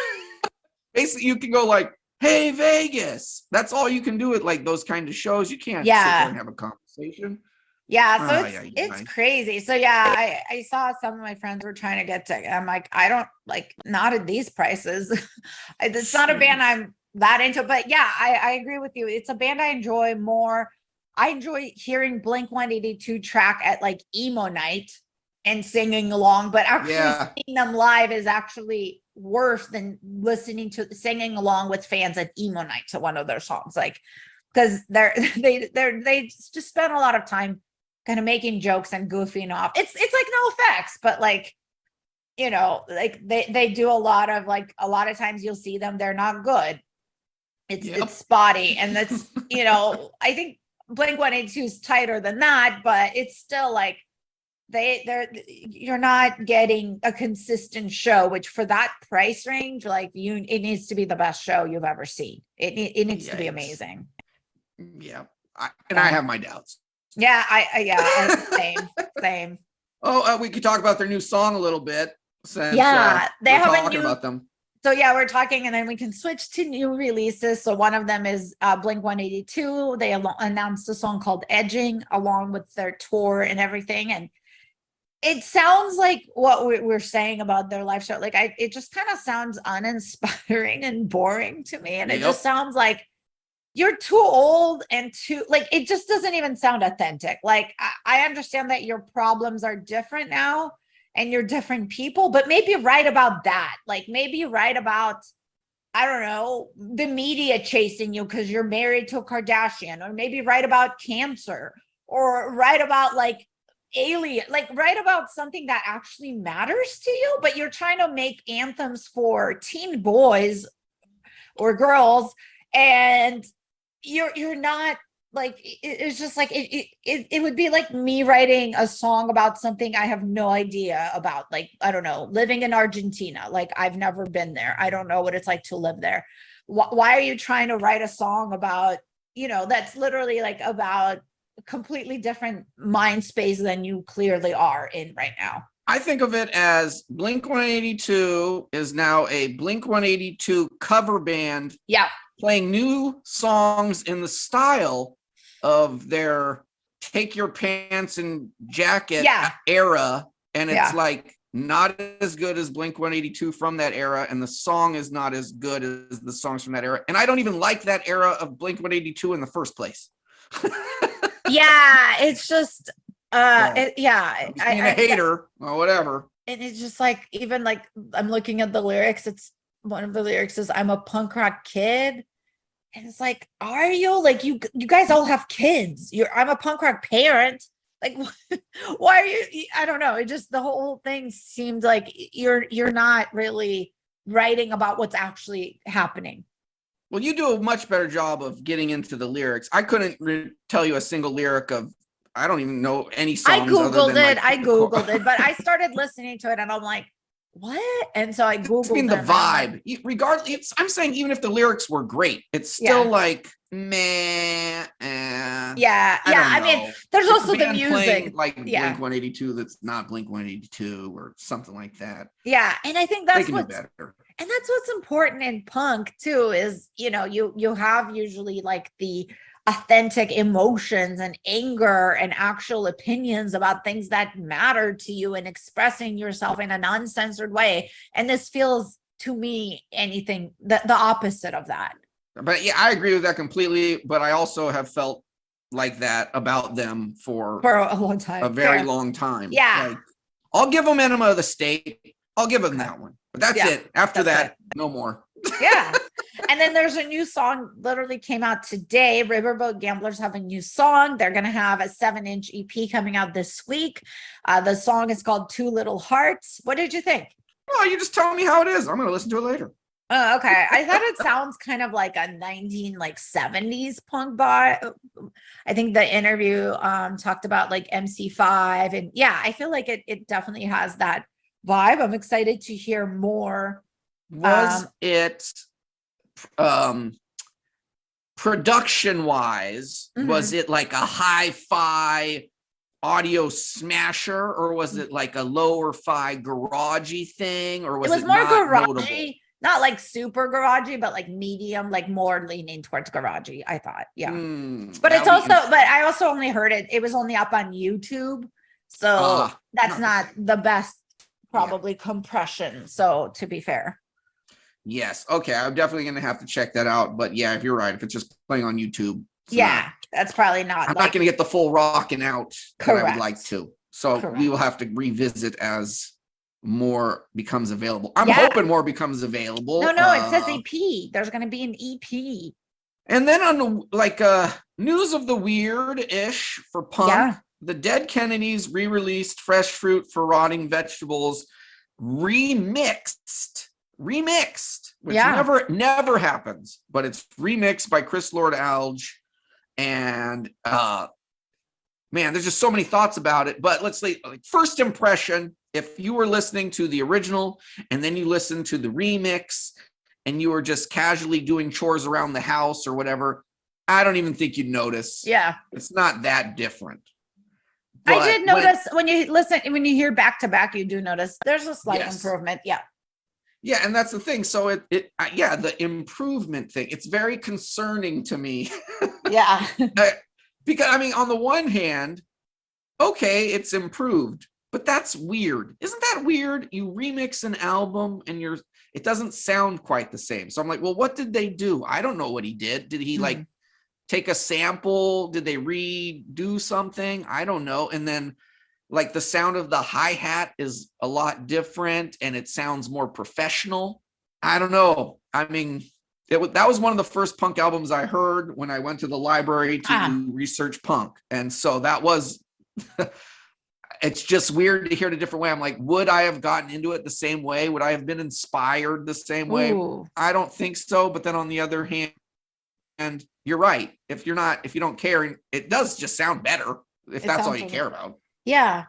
Basically, you can go like, "Hey, Vegas." That's all you can do at like those kind of shows. You can't sit there and have a conversation. Yeah, so it's crazy. So yeah, I saw some of my friends were trying to get tickets. I'm like, I don't like not at these prices. It's not a band I'm that into, but yeah, I agree with you. It's a band I enjoy more. I enjoy hearing Blink 182 track at like emo night and singing along, but actually seeing them live is actually worse than listening to singing along with fans at emo night to one of their songs. Like, because they just spend a lot of time kind of making jokes and goofing off. It's like NOFX, but like, like they do a lot of times you'll see them, they're not good. It's spotty. And that's, I think Blink 182 is tighter than that, but it's still like you're not getting a consistent show, which for that price range, like it needs to be the best show you've ever seen. It needs to be amazing. Yeah. I have my doubts. Yeah, same. We could talk about their new song a little bit. Since, they have talking about them. So yeah, we're talking, and then we can switch to new releases. So one of them is Blink 182. They announced a song called "Edging" along with their tour and everything. And it sounds like what we're saying about their lifestyle. Like it just kind of sounds uninspiring and boring to me. And it just sounds like you're too old and too, like, it just doesn't even sound authentic. Like, I understand that your problems are different now and you're different people, but maybe write about that. Like maybe write about, I don't know, the media chasing you because you're married to a Kardashian, or maybe write about cancer, or write about like alien, like write about something that actually matters to you. But you're trying to make anthems for teen boys or girls, and you're not, like, it's just like it would be like me writing a song about something I have no idea about. Like, I don't know, living in Argentina. Like, I've never been there. I don't know what it's like to live there. Why are you trying to write a song about, that's literally like about a completely different mind space than you clearly are in right now? I think of it as Blink-182 is now a Blink-182 cover band. Yeah. Playing new songs in the style of their Take Your Pants and Jacket era. And it's like not as good as Blink-182 from that era. And the song is not as good as the songs from that era. And I don't even like that era of Blink-182 in the first place. Yeah, it's just, I'm being a hater or whatever. And it's just like, even like, I'm looking at the lyrics. It's one of the lyrics is, "I'm a punk rock kid." And it's like, are you? Like, you guys all have kids. I'm a punk rock parent. Like, why are you? I don't know. It just, the whole thing seemed like you're not really writing about what's actually happening. Well, you do a much better job of getting into the lyrics. I couldn't tell you a single lyric of, I don't even know any songs. I Googled it, but I started listening to it and I'm like, what? And so I Googled the vibe. Regardless, I'm saying even if the lyrics were great, it's still like meh. I mean, there's also the music, like Blink-182 that's not Blink-182 or something like that. Yeah, and I think that's what's better. And that's what's important in punk too, is you have usually like the authentic emotions and anger and actual opinions about things that matter to you, and expressing yourself in an uncensored way. And this feels to me anything the opposite of that. But yeah, I agree with that completely. But I also have felt like that about them for a long time, a very long time. Yeah, like, I'll give them Enema of the State. I'll give them that one. But that's it. After that, no more. Yeah. And then there's a new song literally came out today. Riverboat Gamblers have a new song. They're going to have a 7-inch EP coming out this week. The song is called Two Little Hearts. What did you think? Well, you just tell me how it is. I'm going to listen to it later. Oh, okay. I thought it sounds kind of like a 70s punk bar. I think the interview talked about like MC5, and I feel like it definitely has that vibe. I'm excited to hear more. Was it production wise, was it like a hi-fi audio smasher, or was it like a lower fi garagey thing, or was it more garagey notable? Not like super garagey, but like medium, like more leaning towards garagey, I thought. But it's also, but I also only heard it was only up on YouTube, so that's not the best probably compression, so to be fair. Yes. Okay. I'm definitely going to have to check that out. But yeah, if you're right, if it's just playing on YouTube. That's probably not. I'm not going to get the full rocking out that I would like to. So we will have to revisit as more becomes available. I'm hoping more becomes available. No, it says EP. There's going to be an EP. And then on like news of the weird-ish for punk, the Dead Kennedys re-released Fresh Fruit for Rotting Vegetables remixed, which never happens, but it's remixed by Chris Lord Alge. And man, there's just so many thoughts about it. But let's say, like, first impression, if you were listening to the original and then you listen to the remix and you were just casually doing chores around the house or whatever, I don't even think you'd notice. It's not that different. But I did notice when you hear back to back, you do notice there's a slight improvement. Yeah, and that's the thing. So the improvement thing, it's very concerning to me. Because I mean, on the one hand, okay, it's improved, But that's weird. Isn't that weird? You remix an album and it doesn't sound quite the same. So I'm like, well, what did they do? I don't know what he did. Did he like take a sample? Did they redo something? I don't know. And then like the sound of the hi-hat is a lot different and it sounds more professional. I don't know. I mean, that was one of the first punk albums I heard when I went to the library to research punk. And so that was it's just weird to hear it a different way. I'm like, would I have gotten into it the same way? Would I have been inspired the same way? I don't think so. But then on the other hand, and you're right. If you don't care, it does just sound better if that's all you care about. Yeah.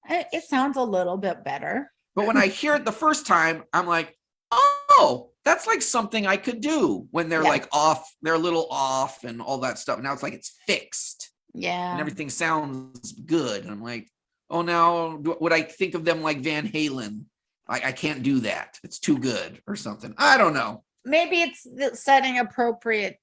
It sounds a little bit better. But when I hear it the first time, I'm like, oh, that's like something I could do when they're like off, they're a little off and all that stuff. Now it's like it's fixed. Yeah. And everything sounds good. And I'm like, oh, now would I think of them like Van Halen? I can't do that. It's too good or something. I don't know. Maybe it's setting appropriate,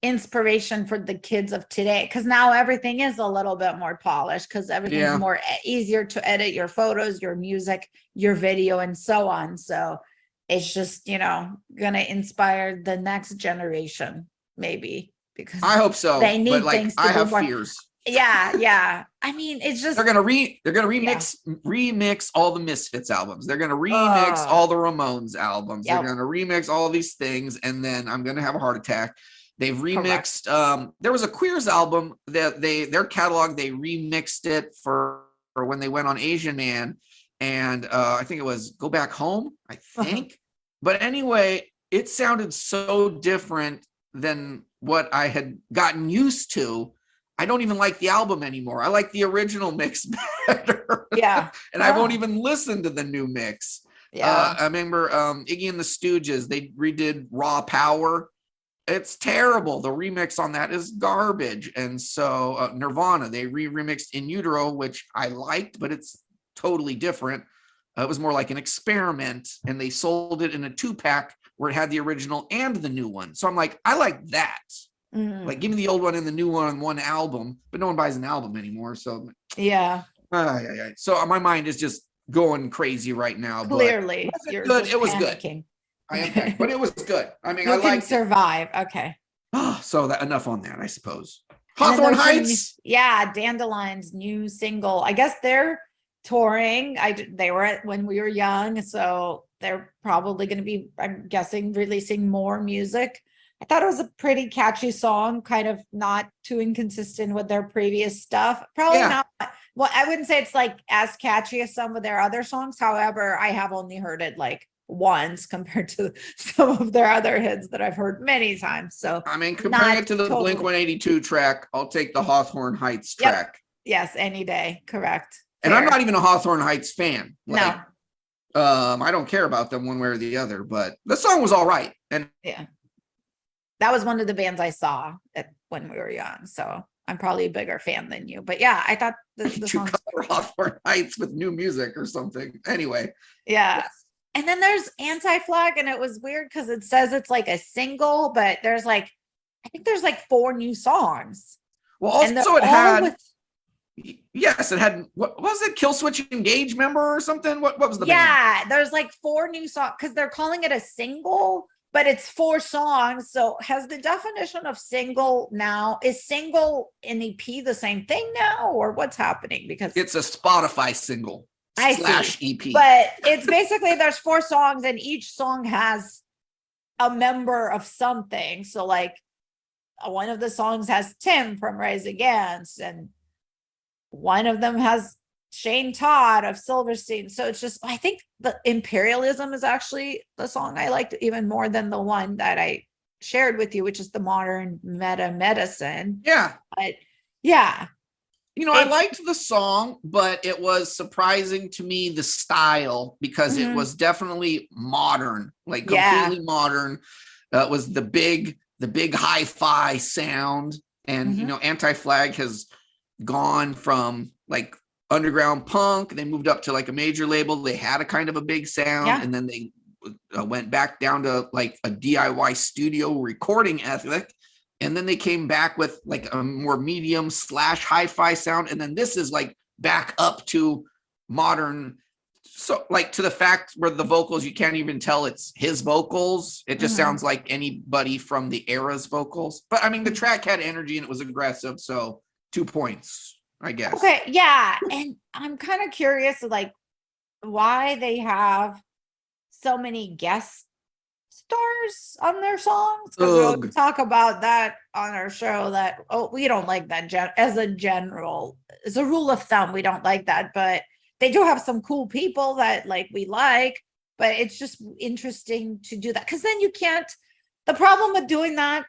inspiration for the kids of today. Because now everything is a little bit more polished because everything's more easier to edit your photos, your music, your video, and so on. So it's just, going to inspire the next generation, maybe. Because I hope so. They need but things to I have more fears. Yeah. I mean, it's just they're gonna remix all the Misfits albums. They're gonna remix all the Ramones albums. They're gonna remix all these things, and then I'm gonna have a heart attack. They've remixed. There was a Queers album that their catalog. They remixed it for when they went on Asian Man, and I think it was Go Back Home. I think, but anyway, it sounded so different than what I had gotten used to. I don't even like the album anymore. I like the original mix better. Yeah. And I won't even listen to the new mix. Yeah. I remember Iggy and the Stooges, they redid Raw Power. It's terrible. The remix on that is garbage. And so Nirvana, they remixed In Utero, which I liked, but it's totally different. It was more like an experiment, and they sold it in a 2-pack where it had the original and the new one. So I'm like, I like that. Like, give me the old one and the new one on one album, but no one buys an album anymore. So yeah. So my mind is just going crazy right now. Clearly, but it was good. It was good. I am, but it was good. I mean, I like survive. Okay. So enough on that, I suppose. Hawthorne Heights. Dandelion's new single. I guess they're touring. They were when we were young, so they're probably going to be, I'm guessing, releasing more music. I thought it was a pretty catchy song, kind of not too inconsistent with their previous stuff. Probably not. Well, I wouldn't say it's like as catchy as some of their other songs. However, I have only heard it like once compared to some of their other hits that I've heard many times. So I mean, comparing it to the Blink 182 track, I'll take the Hawthorne Heights track. Yes, any day. Correct. And I'm not even a Hawthorne Heights fan. No. I don't care about them one way or the other, but the song was all right. And that was one of the bands I saw when we were young. So I'm probably a bigger fan than you. But yeah, I thought the song cover Hawthorne Heights with new music or something. Anyway. Yeah. Yes. And then there's Anti-Flag, and it was weird because it says it's like a single, but there's like, I think there's like 4 new songs. Well, also it had, yes, it had, what was it? Kill Switch Engage member or something? What was the band? There's like 4 new songs because they're calling it a single, but it's 4 songs. So has the definition of single now, is single and EP the same thing now, or what's happening? Because it's a Spotify single / EP. But it's basically there's 4 songs and each song has a member of something. So like one of the songs has Tim from Rise Against, and one of them has Shane Todd of Silverstein. So it's just, I think the Imperialism is actually the song I liked even more than the one that I shared with you, which is the Modern Meta Medicine. Yeah. But yeah. I liked the song, but it was surprising to me, the style, because it was definitely modern, like completely modern. It was the big hi-fi sound. And, Anti-Flag has gone from like underground punk, they moved up to like a major label. They had a kind of a big sound, and then they went back down to like a DIY studio recording ethic, and then they came back with like a more medium / hi-fi sound, and then this is like back up to modern, so like to the fact where the vocals, you can't even tell it's his vocals. It just sounds like anybody from the era's vocals. But I mean, the track had energy and it was aggressive, so 2 points, I guess. Okay, yeah, and I'm kind of curious, like, why they have so many guest stars on their songs, because we'll talk about that on our show, that we don't like that as a rule of thumb, we don't like that, but they do have some cool people that like we like, but it's just interesting to do that, because then you can't, the problem with doing that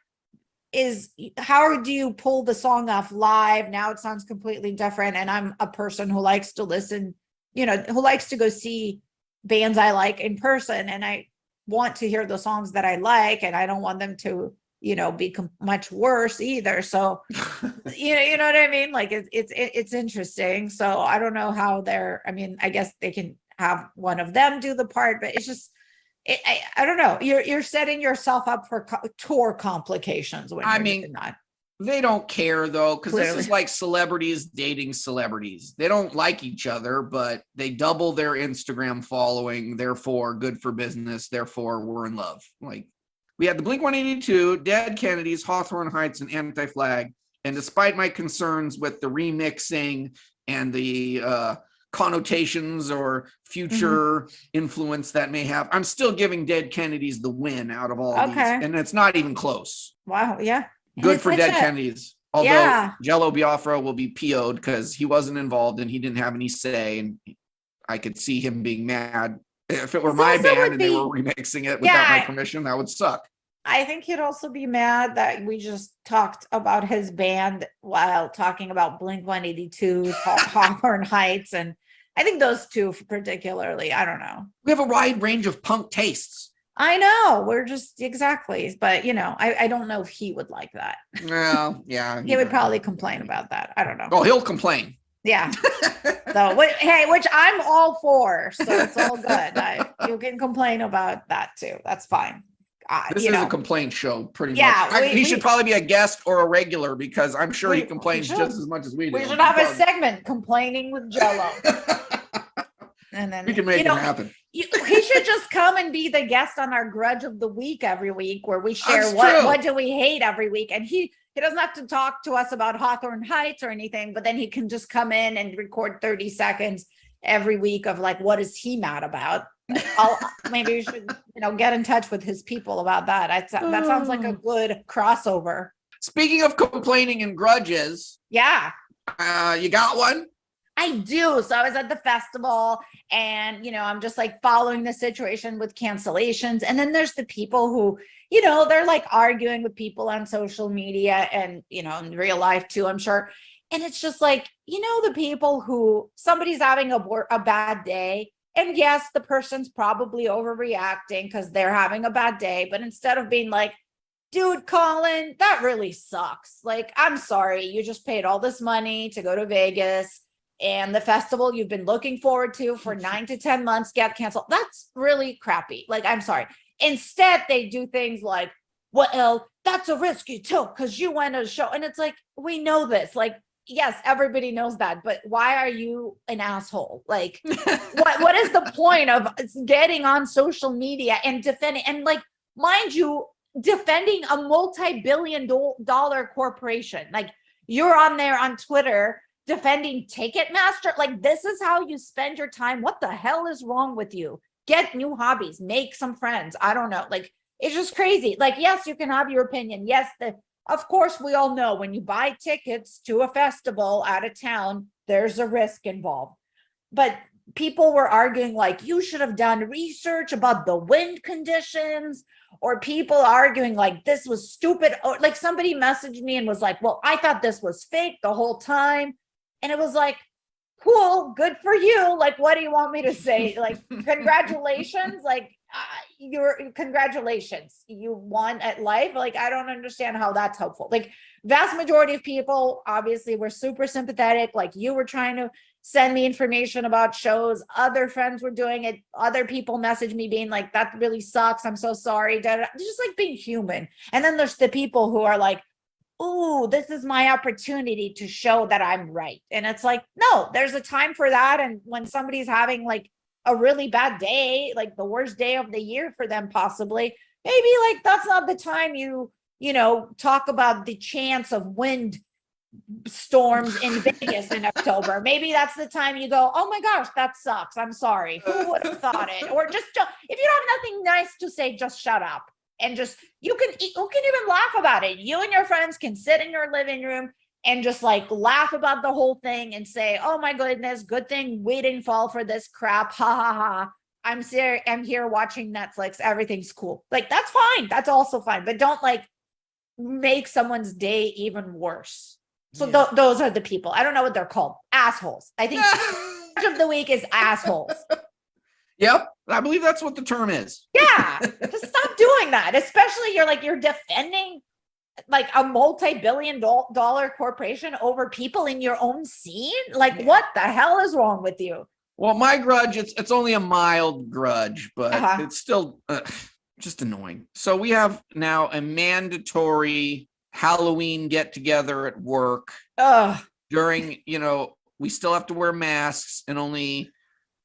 is, how do you pull the song off live? Now it sounds completely different, and I'm a person who likes to listen, who likes to go see bands I like in person, and I want to hear the songs that I like, and I don't want them to, be much worse either. So, you know what I mean? Like it's interesting. So I don't know how I mean, I guess they can have one of them do the part, but it's just, I don't know. You're setting yourself up for tour complications when you're doing that. They don't care though, because this is like celebrities dating celebrities. They don't like each other, but they double their Instagram following. Therefore, good for business. Therefore, we're in love. Like, we had the Blink-182, Dead Kennedys, Hawthorne Heights, and Anti-Flag. And despite my concerns with the remixing and the connotations or future influence that may have, I'm still giving Dead Kennedys the win out of all of these. And it's not even close. Wow. Yeah. Good for Dead Kennedys. Although Jello Biafra will be PO'd because he wasn't involved and he didn't have any say. And I could see him being mad. If it were my band and they were remixing it without my permission, that would suck. I think he'd also be mad that we just talked about his band while talking about Blink-182, Hawthorne Heights, and I think those two particularly. I don't know. We have a wide range of punk tastes. I know. We're just exactly, but I don't know if he would like that. Well, yeah. He would probably complain about that. I don't know. Oh, he'll complain. Yeah. So, which I'm all for. So it's all good. You can complain about that too. That's fine. This is a complaint show, pretty much. He should probably be a guest or a regular, because I'm sure he complains just as much as we do. We should have a segment, Complaining with Jello. And then we can make it happen. He should just come and be the guest on our Grudge of the Week every week, where we share what do we hate every week. And he doesn't have to talk to us about Hawthorne Heights or anything, but then he can just come in and record 30 seconds every week of like, what is he mad about? Maybe we should, get in touch with his people about that. That sounds like a good crossover. Speaking of complaining and grudges. Yeah. You got one? I do. So I was at the festival and, I'm just like following the situation with cancellations. And then there's the people who, they're like arguing with people on social media and, in real life too, I'm sure. And it's just like, the people who somebody's having a bad day. And yes, the person's probably overreacting because they're having a bad day. But instead of being like, dude, Colin, that really sucks. Like, I'm sorry. You just paid all this money to go to Vegas and the festival you've been looking forward to for 9 to 10 months get canceled. That's really crappy. Like, I'm sorry. Instead, they do things like, well, that's a risk you took because you went to a show. And it's like, we know this. Like, yes, everybody knows that, but why are you an asshole? Like, what is the point of getting on social media and defending, and like, mind you, defending a multi-billion-dollar corporation? Like, you're on there on Twitter defending Ticketmaster. Like, this is how you spend your time. What the hell is wrong with you? Get new hobbies, make some friends. I don't know. Like, it's just crazy. Like, yes, you can have your opinion. Yes, of course, we all know when you buy tickets to a festival out of town, there's a risk involved. But people were arguing like, you should have done research about the wind conditions, or people arguing like this was stupid. Or like somebody messaged me and was like, well, I thought this was fake the whole time. And it was like, cool, good for you. Like, what do you want me to say? Like, congratulations. Like, congratulations, you won at life. Like, I don't understand how that's helpful. Like, vast majority of people obviously were super sympathetic. Like, you were trying to send me information about shows, other friends were doing it, other people messaged me being like, that really sucks, I'm so sorry. Just like being human. And then there's the people who are like, ooh, this is my opportunity to show that I'm right. And it's like, no, there's a time for that. And when somebody's having like a really bad day, like the worst day of the year for them, possibly, maybe like that's not the time you talk about the chance of wind storms in Vegas in October. Maybe that's the time you go, oh my gosh, that sucks. I'm sorry. Who would have thought it? Or just, if you don't have nothing nice to say, just shut up. And just, you can even laugh about it. You and your friends can sit in your living room and just like laugh about the whole thing and say, oh my goodness, good thing we didn't fall for this crap. Ha ha ha. I'm here watching Netflix. Everything's cool. Like, that's fine. That's also fine. But don't like make someone's day even worse. So those are the people. I don't know what they're called. Assholes. I think much of the week is assholes. Yep. I believe that's what the term is. Yeah. Just stop doing that. Especially you're defending like a multi-billion dollar corporation over people in your own scene. Like, what the hell is wrong with you? Well, my grudge, it's only a mild grudge, but it's still just annoying. So we have now a mandatory Halloween get together at work. During, we still have to wear masks, and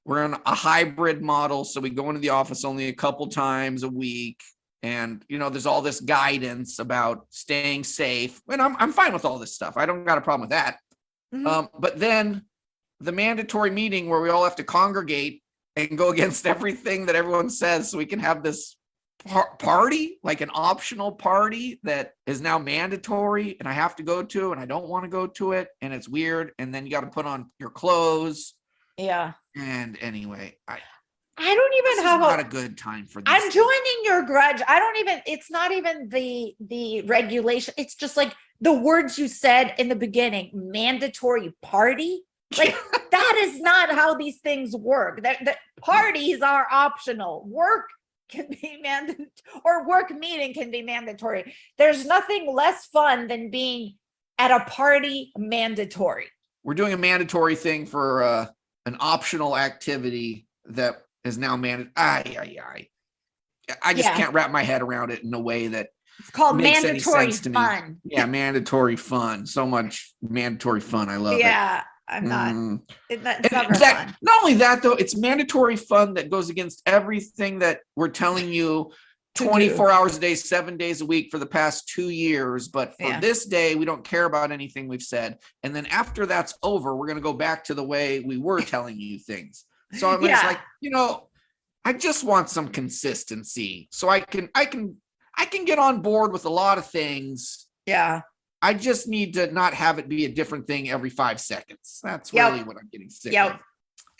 we're on a hybrid model. So we go into the office only a couple times a week. And, there's all this guidance about staying safe. And I'm fine with all this stuff. I don't got a problem with that. Mm-hmm. But then the mandatory meeting where we all have to congregate and go against everything that everyone says so we can have this party, like an optional party that is now mandatory and I have to go to, and I don't want to go to it, and it's weird. And then you got to put on your clothes. Yeah. And anyway, I don't even have not a good time for this. I'm joining your grudge. It's not even the regulation. It's just like the words you said in the beginning, mandatory party. Like, that is not how these things work. That parties are optional. Work can be mandatory, or work meeting can be mandatory. There's nothing less fun than being at a party mandatory. We're doing a mandatory thing for an optional activity that is now mandatory. I just can't wrap my head around it in a way that it's called makes mandatory any sense to fun. Me. Yeah, mandatory fun. So much mandatory fun. I love it. Yeah. I'm not. It's never fun. Not only that, though, it's mandatory fun that goes against everything that we're telling you 24 hours a day, 7 days a week for the past 2 years. But for this day, we don't care about anything we've said. And then after that's over, we're going to go back to the way we were telling you things. So I'm just like, I just want some consistency so I can get on board with a lot of things. Yeah. I just need to not have it be a different thing every 5 seconds. That's really what I'm getting sick of.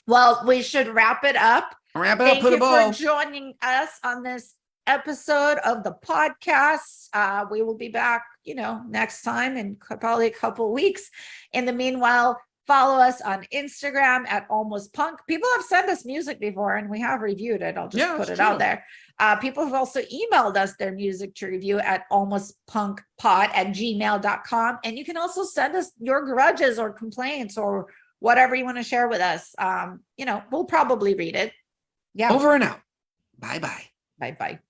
Well, we should wrap it up. Thank you for joining us on this episode of the podcast. We will be back, next time in probably a couple of weeks. In the meanwhile, follow us on Instagram at Almost Punk. People have sent us music before and we have reviewed it. I'll just put it out there. People have also emailed us their music to review at almostpunkpod@gmail.com. And you can also send us your grudges or complaints or whatever you want to share with us. We'll probably read it. Yeah. Over and out. Bye-bye. Bye-bye.